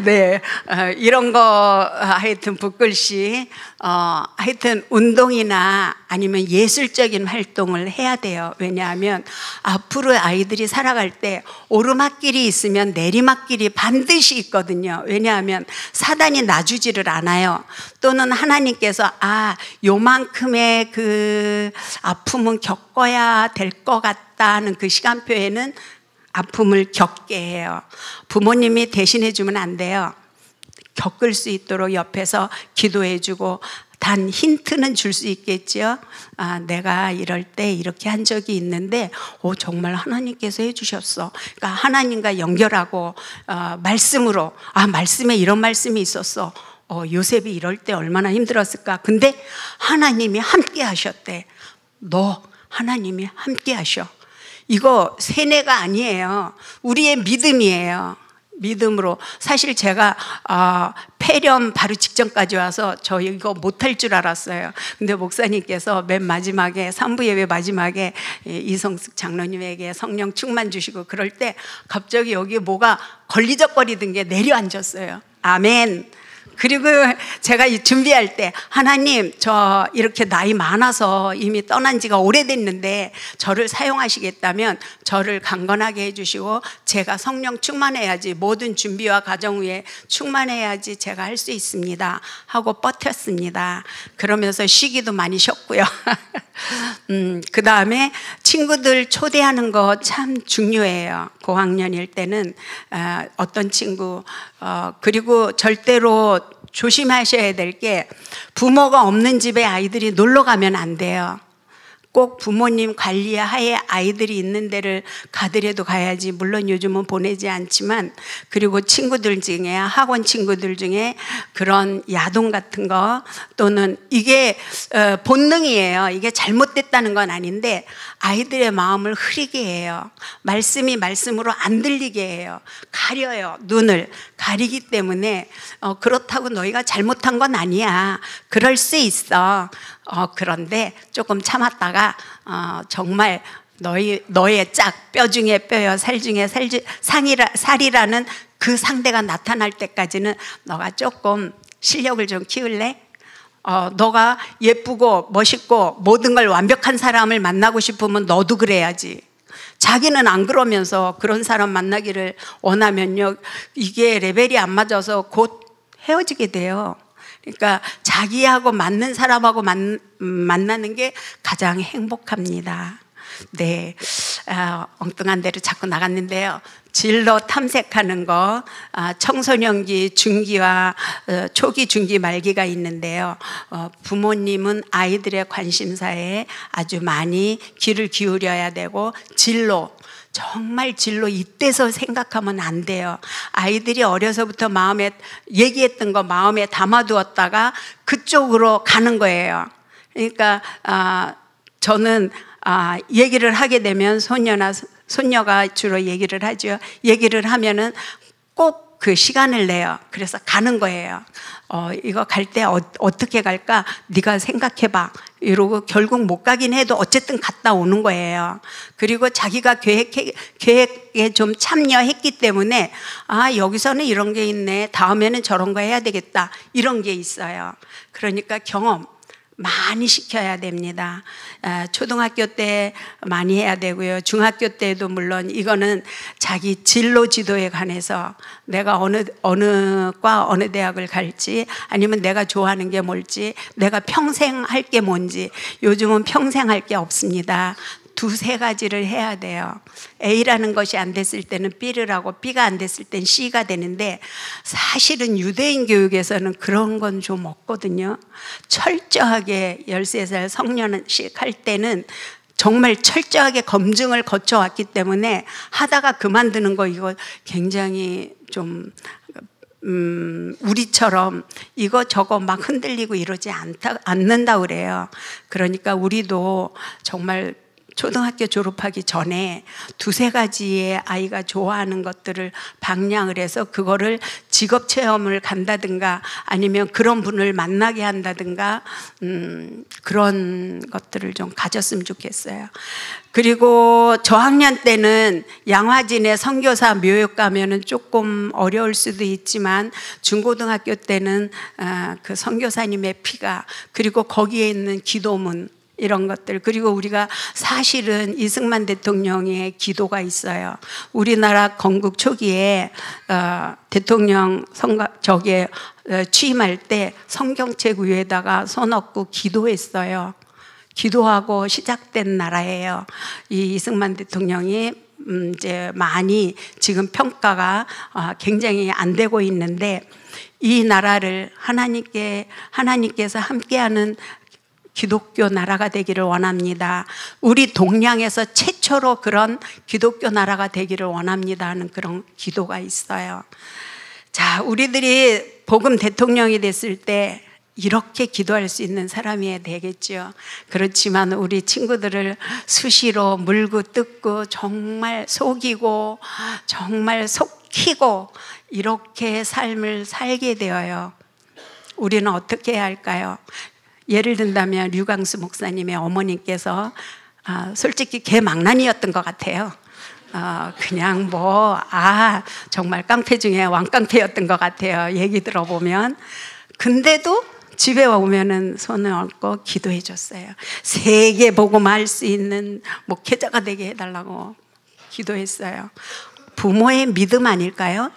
네, 이런 거 하여튼 붓글씨, 하여튼 운동이나 아니면 예술적인 활동을 해야 돼요. 왜냐하면 앞으로 아이들이 살아갈 때 오르막길이 있으면 내리막길이 반드시 있거든요. 왜냐하면 사단이 놔주지를 않아요. 또는 하나님께서 요만큼의 그 아픔은 겪어야 될 것 같다는 그 시간표에는 아픔을 겪게 해요. 부모님이 대신해 주면 안 돼요. 겪을 수 있도록 옆에서 기도해 주고 단 힌트는 줄 수 있겠죠. 내가 이럴 때 이렇게 한 적이 있는데 정말 하나님께서 해주셨어. 그러니까 하나님과 연결하고 말씀으로 말씀에 이런 말씀이 있었어. 요셉이 이럴 때 얼마나 힘들었을까. 근데 하나님이 함께 하셨대. 너 하나님이 함께 하셔. 이거 세뇌가 아니에요. 우리의 믿음이에요. 믿음으로. 사실 제가 폐렴 바로 직전까지 와서 저 이거 못할 줄 알았어요. 근데 목사님께서 맨 마지막에 3부 예배 마지막에 이성숙 장로님에게 성령 충만 주시고 그럴 때 갑자기 여기 뭐가 걸리적거리던 게 내려앉았어요. 아멘. 그리고 제가 준비할 때 하나님 저 이렇게 나이 많아서 이미 떠난 지가 오래됐는데 저를 사용하시겠다면 저를 강건하게 해주시고 제가 성령 충만해야지 모든 준비와 과정 후에 충만해야지 제가 할 수 있습니다 하고 버텼습니다. 그러면서 쉬기도 많이 쉬었고요. 그 다음에 친구들 초대하는 거 참 중요해요. 고학년일 때는 어떤 친구 그리고 절대로 조심하셔야 될 게 부모가 없는 집에 아이들이 놀러 가면 안 돼요. 꼭 부모님 관리하에 아이들이 있는 데를 가더라도 가야지. 물론 요즘은 보내지 않지만 그리고 친구들 중에 학원 친구들 중에 그런 야동 같은 거 또는 이게 본능이에요. 이게 잘못됐다는 건 아닌데 아이들의 마음을 흐리게 해요. 말씀이 말씀으로 안 들리게 해요. 가려요. 눈을 가리기 때문에 그렇다고 너희가 잘못한 건 아니야. 그럴 수 있어. 그런데 조금 참았다가 정말 너의 짝, 뼈 중에 뼈여 살 중에 살이라는 그 상대가 나타날 때까지는 너가 조금 실력을 좀 키울래? 너가 예쁘고 멋있고 모든 걸 완벽한 사람을 만나고 싶으면 너도 그래야지. 자기는 안 그러면서 그런 사람 만나기를 원하면요, 이게 레벨이 안 맞아서 곧 헤어지게 돼요. 그러니까 자기하고 맞는 사람하고 만나는 게 가장 행복합니다. 네, 엉뚱한 데로 자꾸 나갔는데요. 진로 탐색하는 거, 청소년기, 중기와 초기, 중기, 말기가 있는데요. 부모님은 아이들의 관심사에 아주 많이 귀를 기울여야 되고 진로, 정말 진로 이때서 생각하면 안 돼요. 아이들이 어려서부터 마음에 얘기했던 거 마음에 담아두었다가 그쪽으로 가는 거예요. 그러니까 저는 얘기를 하게 되면 손녀가 주로 얘기를 하죠. 얘기를 하면은 꼭 그 시간을 내요. 그래서 가는 거예요. 이거 갈 때 어떻게 갈까? 네가 생각해봐. 이러고 결국 못 가긴 해도 어쨌든 갔다 오는 거예요. 그리고 자기가 계획에 좀 참여했기 때문에 여기서는 이런 게 있네. 다음에는 저런 거 해야 되겠다. 이런 게 있어요. 그러니까 경험 많이 시켜야 됩니다. 초등학교 때 많이 해야 되고요. 중학교 때도 물론 이거는 자기 진로 지도에 관해서 내가 어느 과 어느 대학을 갈지 아니면 내가 좋아하는 게 뭘지 내가 평생 할 게 뭔지 요즘은 평생 할 게 없습니다. 두세 가지를 해야 돼요. A라는 것이 안 됐을 때는 B를 하고 B가 안 됐을 때는 C가 되는데 사실은 유대인 교육에서는 그런 건 좀 없거든요. 철저하게 13살 성년식 할 때는 정말 철저하게 검증을 거쳐왔기 때문에 하다가 그만두는 거 이거 굉장히 좀 우리처럼 이거 저거 막 흔들리고 이러지 않는다 그래요. 그러니까 우리도 정말 초등학교 졸업하기 전에 두세 가지의 아이가 좋아하는 것들을 방향을 해서 그거를 직업 체험을 간다든가 아니면 그런 분을 만나게 한다든가 그런 것들을 좀 가졌으면 좋겠어요. 그리고 저학년 때는 양화진의 선교사 묘역 가면은 조금 어려울 수도 있지만 중고등학교 때는 그 선교사님의 피가 그리고 거기에 있는 기도문 이런 것들 그리고 우리가 사실은 이승만 대통령의 기도가 있어요. 우리나라 건국 초기에 대통령 취임할 때 성경책 위에다가 손 얹고 기도했어요. 기도하고 시작된 나라예요. 이 이승만 대통령이 이제 많이 지금 평가가 굉장히 안 되고 있는데 이 나라를 하나님께서 함께하는 기독교 나라가 되기를 원합니다. 우리 동양에서 최초로 그런 기독교 나라가 되기를 원합니다 하는 그런 기도가 있어요. 자, 우리들이 복음 대통령이 됐을 때 이렇게 기도할 수 있는 사람이 되겠죠. 그렇지만 우리 친구들을 수시로 물고 뜯고 정말 속이고 정말 속이고 이렇게 삶을 살게 되어요. 우리는 어떻게 해야 할까요? 예를 든다면 류광수 목사님의 어머님께서 솔직히 개망난이었던 것 같아요. 그냥 정말 깡패 중에 왕깡패였던 것 같아요. 얘기 들어보면. 근데도 집에 오면은 손을 얹고 기도해 줬어요. 세계 복음 할 수 있는 목회자가 되게 해달라고 기도했어요. 부모의 믿음 아닐까요?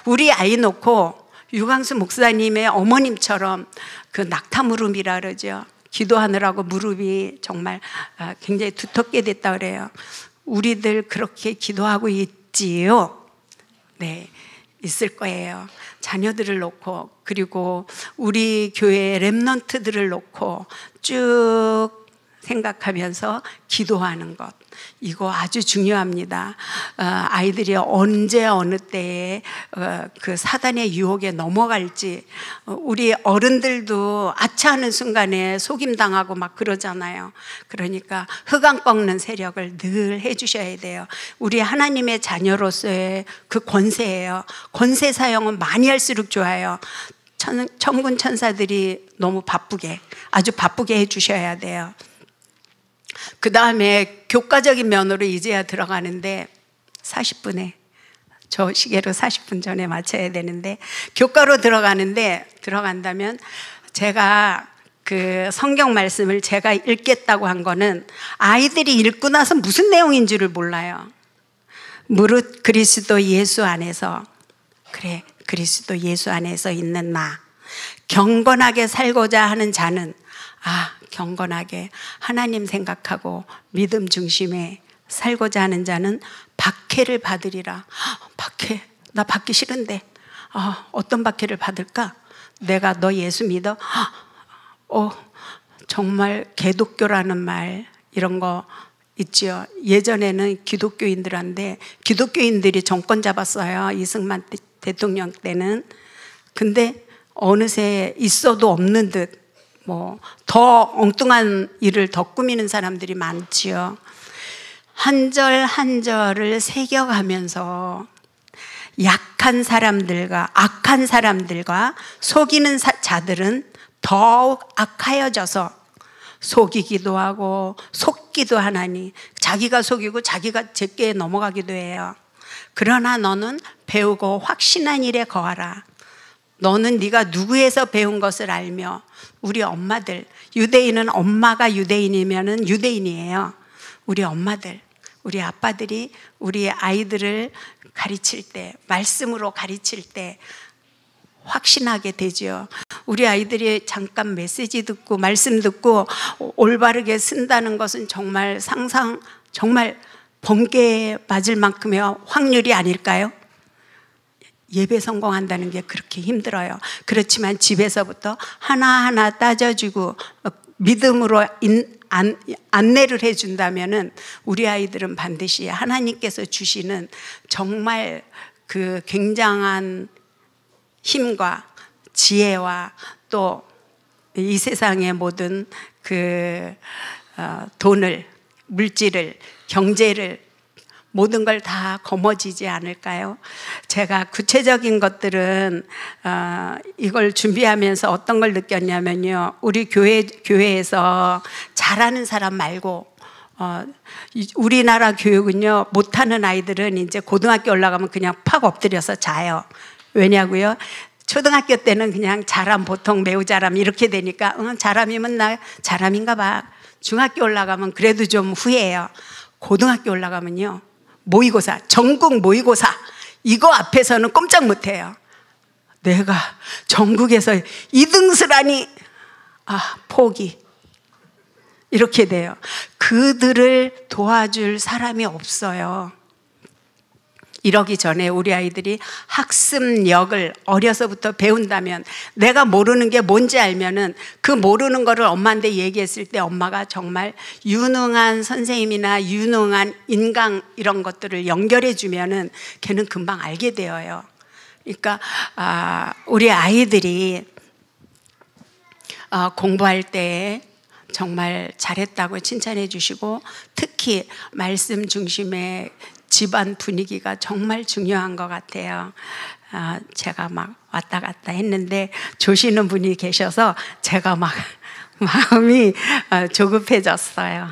우리 아이 놓고 유광수 목사님의 어머님처럼 그 낙타 무릎이라 그러죠. 기도하느라고 무릎이 정말 굉장히 두텁게 됐다 그래요. 우리들 그렇게 기도하고 있지요? 네, 있을 거예요. 자녀들을 놓고, 그리고 우리 교회 렘넌트들을 놓고 쭉 생각하면서 기도하는 것, 이거 아주 중요합니다. 아이들이 언제 어느 때에 그 사단의 유혹에 넘어갈지, 우리 어른들도 아차하는 순간에 속임당하고 막 그러잖아요. 그러니까 흑암 꺾는 세력을 늘 해주셔야 돼요. 우리 하나님의 자녀로서의 그 권세예요. 권세 사용은 많이 할수록 좋아요. 천군 천사들이 너무 아주 바쁘게 해주셔야 돼요. 그 다음에 교과적인 면으로 이제야 들어가는데 40분에 저 시계로 40분 전에 맞춰야 되는데 교과로 들어간다면 제가 그 성경 말씀을 제가 읽겠다고 한 거는 아이들이 읽고 나서 무슨 내용인 줄을 몰라요. 무릇 그리스도 예수 안에서, 그래, 그리스도 예수 안에서 있는 나, 경건하게 살고자 하는 자는, 경건하게 하나님 생각하고 믿음 중심에 살고자 하는 자는 박해를 받으리라. 박해, 나 받기 싫은데 어떤 박해를 받을까? 내가 너 예수 믿어? 정말 개독교라는 말, 이런 거 있죠. 예전에는 기독교인들이 정권 잡았어요. 이승만 대통령 때는. 근데 어느새 있어도 없는 듯 더 엉뚱한 일을 더 꾸미는 사람들이 많지요. 한 절 한 절을 새겨가면서 약한 사람들과 악한 사람들과 속이는 자들은 더욱 악하여져서 속이기도 하고 속기도 하나니 자기가 속이고 자기가 제게 넘어가기도 해요. 그러나 너는 배우고 확신한 일에 거하라. 너는 네가 누구에서 배운 것을 알며, 우리 엄마들, 유대인은 엄마가 유대인이면은 유대인이에요. 우리 엄마들, 우리 아빠들이 우리 아이들을 가르칠 때, 말씀으로 가르칠 때 확신하게 되죠. 우리 아이들이 잠깐 메시지 듣고 말씀 듣고 올바르게 쓴다는 것은 정말 정말 번개에 맞을 만큼의 확률이 아닐까요? 예배 성공한다는 게 그렇게 힘들어요. 그렇지만 집에서부터 하나하나 따져주고 믿음으로 안내를 해준다면은 우리 아이들은 반드시 하나님께서 주시는 정말 그 굉장한 힘과 지혜와 또 이 세상의 모든 그 돈을, 물질을, 경제를, 모든 걸 다 거머쥐지 않을까요? 제가 구체적인 것들은 이걸 준비하면서 어떤 걸 느꼈냐면요, 우리 교회에서 잘하는 사람 말고 우리나라 교육은요, 못하는 아이들은 이제 고등학교 올라가면 그냥 팍 엎드려서 자요. 왜냐고요? 초등학교 때는 그냥 잘함, 보통, 매우 잘함 이렇게 되니까 잘함이면 나 잘함인가 봐. 중학교 올라가면 그래도 좀 후회해요. 고등학교 올라가면요, 모의고사, 전국 모의고사, 이거 앞에서는 꼼짝 못해요. 내가 전국에서 2등수라니, 포기. 이렇게 돼요. 그들을 도와줄 사람이 없어요. 이러기 전에 우리 아이들이 학습력을 어려서부터 배운다면, 내가 모르는 게 뭔지 알면은 그 모르는 거를 엄마한테 얘기했을 때 엄마가 정말 유능한 선생님이나 유능한 인강 이런 것들을 연결해 주면은 걔는 금방 알게 되어요. 그러니까 우리 아이들이 공부할 때 정말 잘했다고 칭찬해 주시고, 특히 말씀 중심의 집안 분위기가 정말 중요한 것 같아요. 제가 막 왔다 갔다 했는데 조시는 분이 계셔서 제가 막 마음이 조급해졌어요.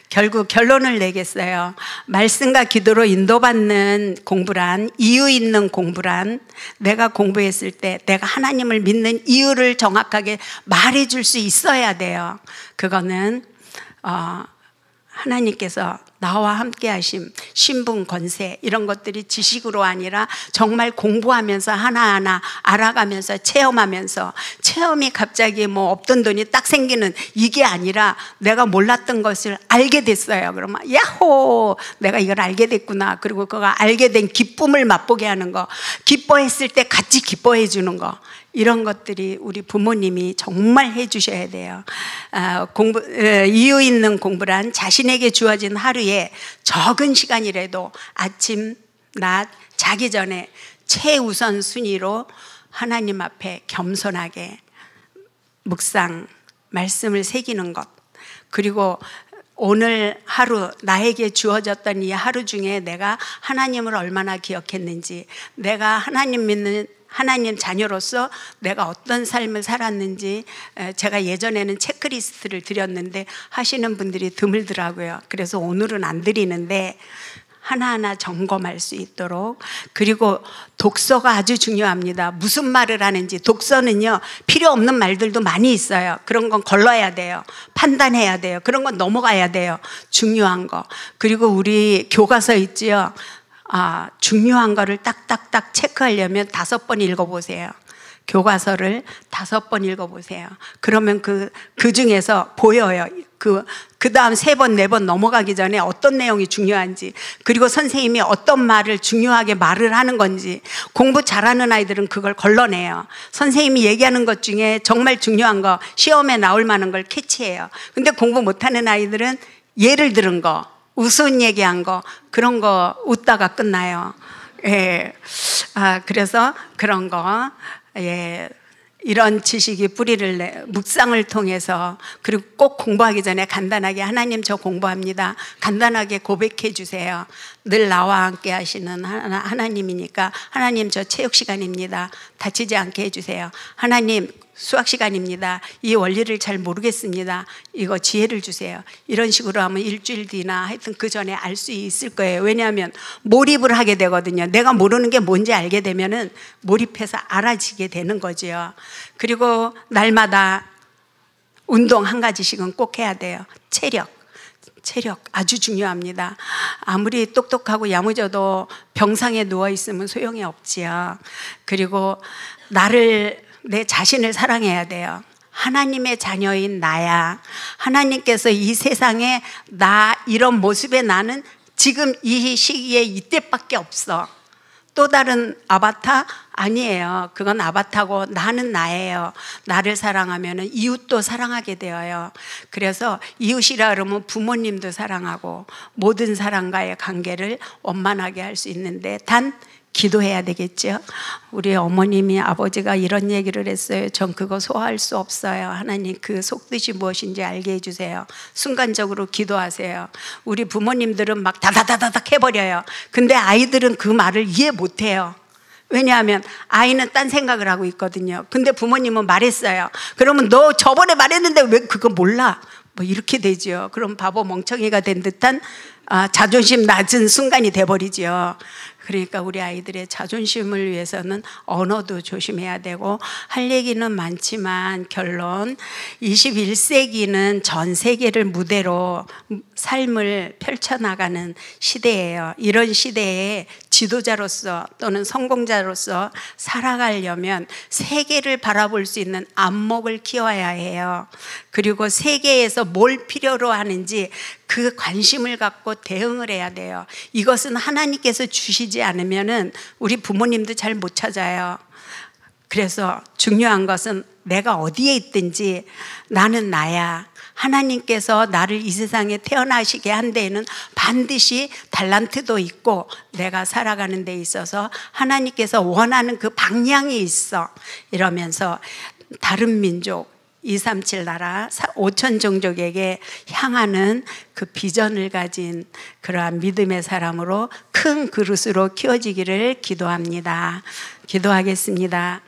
결국 결론을 내겠어요. 말씀과 기도로 인도받는 공부란, 이유 있는 공부란, 내가 공부했을 때 내가 하나님을 믿는 이유를 정확하게 말해줄 수 있어야 돼요. 그거는 하나님께서 나와 함께 하심, 신분, 권세 이런 것들이 지식으로 아니라 정말 공부하면서 하나하나 알아가면서 체험하면서, 체험이 갑자기 뭐 없던 돈이 딱 생기는 이게 아니라 내가 몰랐던 것을 알게 됐어요. 그러면 야호, 내가 이걸 알게 됐구나. 그리고 그거 알게 된 기쁨을 맛보게 하는 거, 기뻐했을 때 같이 기뻐해 주는 거, 이런 것들이 우리 부모님이 정말 해주셔야 돼요. 이유 있는 공부란 자신에게 주어진 하루에 적은 시간이라도 아침, 낮, 자기 전에 최우선 순위로 하나님 앞에 겸손하게 묵상, 말씀을 새기는 것, 그리고 오늘 하루 나에게 주어졌던 이 하루 중에 내가 하나님을 얼마나 기억했는지, 내가 하나님 믿는 하나님 자녀로서 내가 어떤 삶을 살았는지, 제가 예전에는 체크리스트를 드렸는데 하시는 분들이 드물더라고요. 그래서 오늘은 안 드리는데 하나하나 점검할 수 있도록. 그리고 독서가 아주 중요합니다. 무슨 말을 하는지. 독서는요, 필요 없는 말들도 많이 있어요. 그런 건 걸러야 돼요. 판단해야 돼요. 그런 건 넘어가야 돼요. 중요한 거. 그리고 우리 교과서 있지요. 중요한 거를 딱딱딱 체크하려면 5번 읽어보세요. 교과서를 5번 읽어보세요. 그러면 그 중에서 보여요. 그 다음 3번, 4번 넘어가기 전에 어떤 내용이 중요한지, 그리고 선생님이 어떤 말을 중요하게 말을 하는 건지. 공부 잘하는 아이들은 그걸 걸러내요. 선생님이 얘기하는 것 중에 정말 중요한 거, 시험에 나올 만한 걸 캐치해요. 근데 공부 못하는 아이들은 예를 들은 거, 우스운 얘기한 거, 그런 거 웃다가 끝나요. 예. 그래서 그런 거, 예. 이런 지식이 뿌리를 묵상을 통해서, 그리고 꼭 공부하기 전에 간단하게 하나님 저 공부합니다. 간단하게 고백해 주세요. 늘 나와 함께 하시는 하나님이니까 하나님 저 체육 시간입니다. 다치지 않게 해주세요. 하나님 수학 시간입니다. 이 원리를 잘 모르겠습니다. 이거 지혜를 주세요. 이런 식으로 하면 일주일 뒤나 하여튼 그 전에 알 수 있을 거예요. 왜냐하면 몰입을 하게 되거든요. 내가 모르는 게 뭔지 알게 되면은 몰입해서 알아지게 되는 거죠. 그리고 날마다 운동 한 가지씩은 꼭 해야 돼요. 체력 아주 중요합니다. 아무리 똑똑하고 야무져도 병상에 누워있으면 소용이 없지요. 그리고 내 자신을 사랑해야 돼요. 하나님의 자녀인 나야. 하나님께서 이 세상에 나 이런 모습의 나는 지금 이 시기에 이때밖에 없어. 또 다른 아바타? 아니에요. 그건 아바타고 나는 나예요. 나를 사랑하면 이웃도 사랑하게 되어요. 그래서 이웃이라 그러면 부모님도 사랑하고 모든 사람과의 관계를 원만하게 할 수 있는데 단 기도해야 되겠죠. 우리 어머님이, 아버지가 이런 얘기를 했어요. 전 그거 소화할 수 없어요. 하나님 그 속뜻이 무엇인지 알게 해주세요. 순간적으로 기도하세요. 우리 부모님들은 막 다다다다닥 해버려요. 근데 아이들은 그 말을 이해 못해요. 왜냐하면 아이는 딴 생각을 하고 있거든요. 근데 부모님은 말했어요. 그러면 너 저번에 말했는데 왜 그거 몰라? 뭐 이렇게 되죠. 그럼 바보 멍청이가 된 듯한 자존심 낮은 순간이 돼버리죠. 그러니까 우리 아이들의 자존심을 위해서는 언어도 조심해야 되고, 할 얘기는 많지만 결론 21세기는 전 세계를 무대로 삶을 펼쳐나가는 시대예요. 이런 시대에 지도자로서 또는 성공자로서 살아가려면 세계를 바라볼 수 있는 안목을 키워야 해요. 그리고 세계에서 뭘 필요로 하는지 그 관심을 갖고 대응을 해야 돼요. 이것은 하나님께서 주시지 않으면은 우리 부모님도 잘 못 찾아요. 그래서 중요한 것은 내가 어디에 있든지 나는 나야. 하나님께서 나를 이 세상에 태어나시게 한 데에는 반드시 달란트도 있고 내가 살아가는 데 있어서 하나님께서 원하는 그 방향이 있어. 이러면서 다른 민족 237 나라 5천 종족에게 향하는 그 비전을 가진 그러한 믿음의 사람으로 큰 그릇으로 키워지기를 기도합니다. 기도하겠습니다.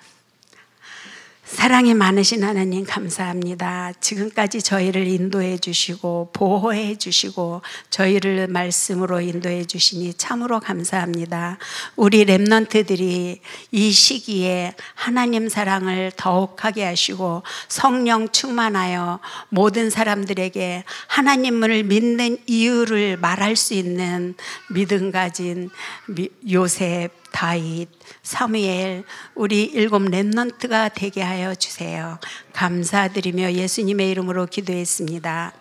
사랑이 많으신 하나님 감사합니다. 지금까지 저희를 인도해 주시고 보호해 주시고 저희를 말씀으로 인도해 주시니 참으로 감사합니다. 우리 렘넌트들이 이 시기에 하나님 사랑을 더욱하게 하시고 성령 충만하여 모든 사람들에게 하나님을 믿는 이유를 말할 수 있는 믿음 가진 요셉, 다윗, 사무엘, 우리 7 렘넌트가 되게 하여 주세요. 감사드리며 예수님의 이름으로 기도했습니다.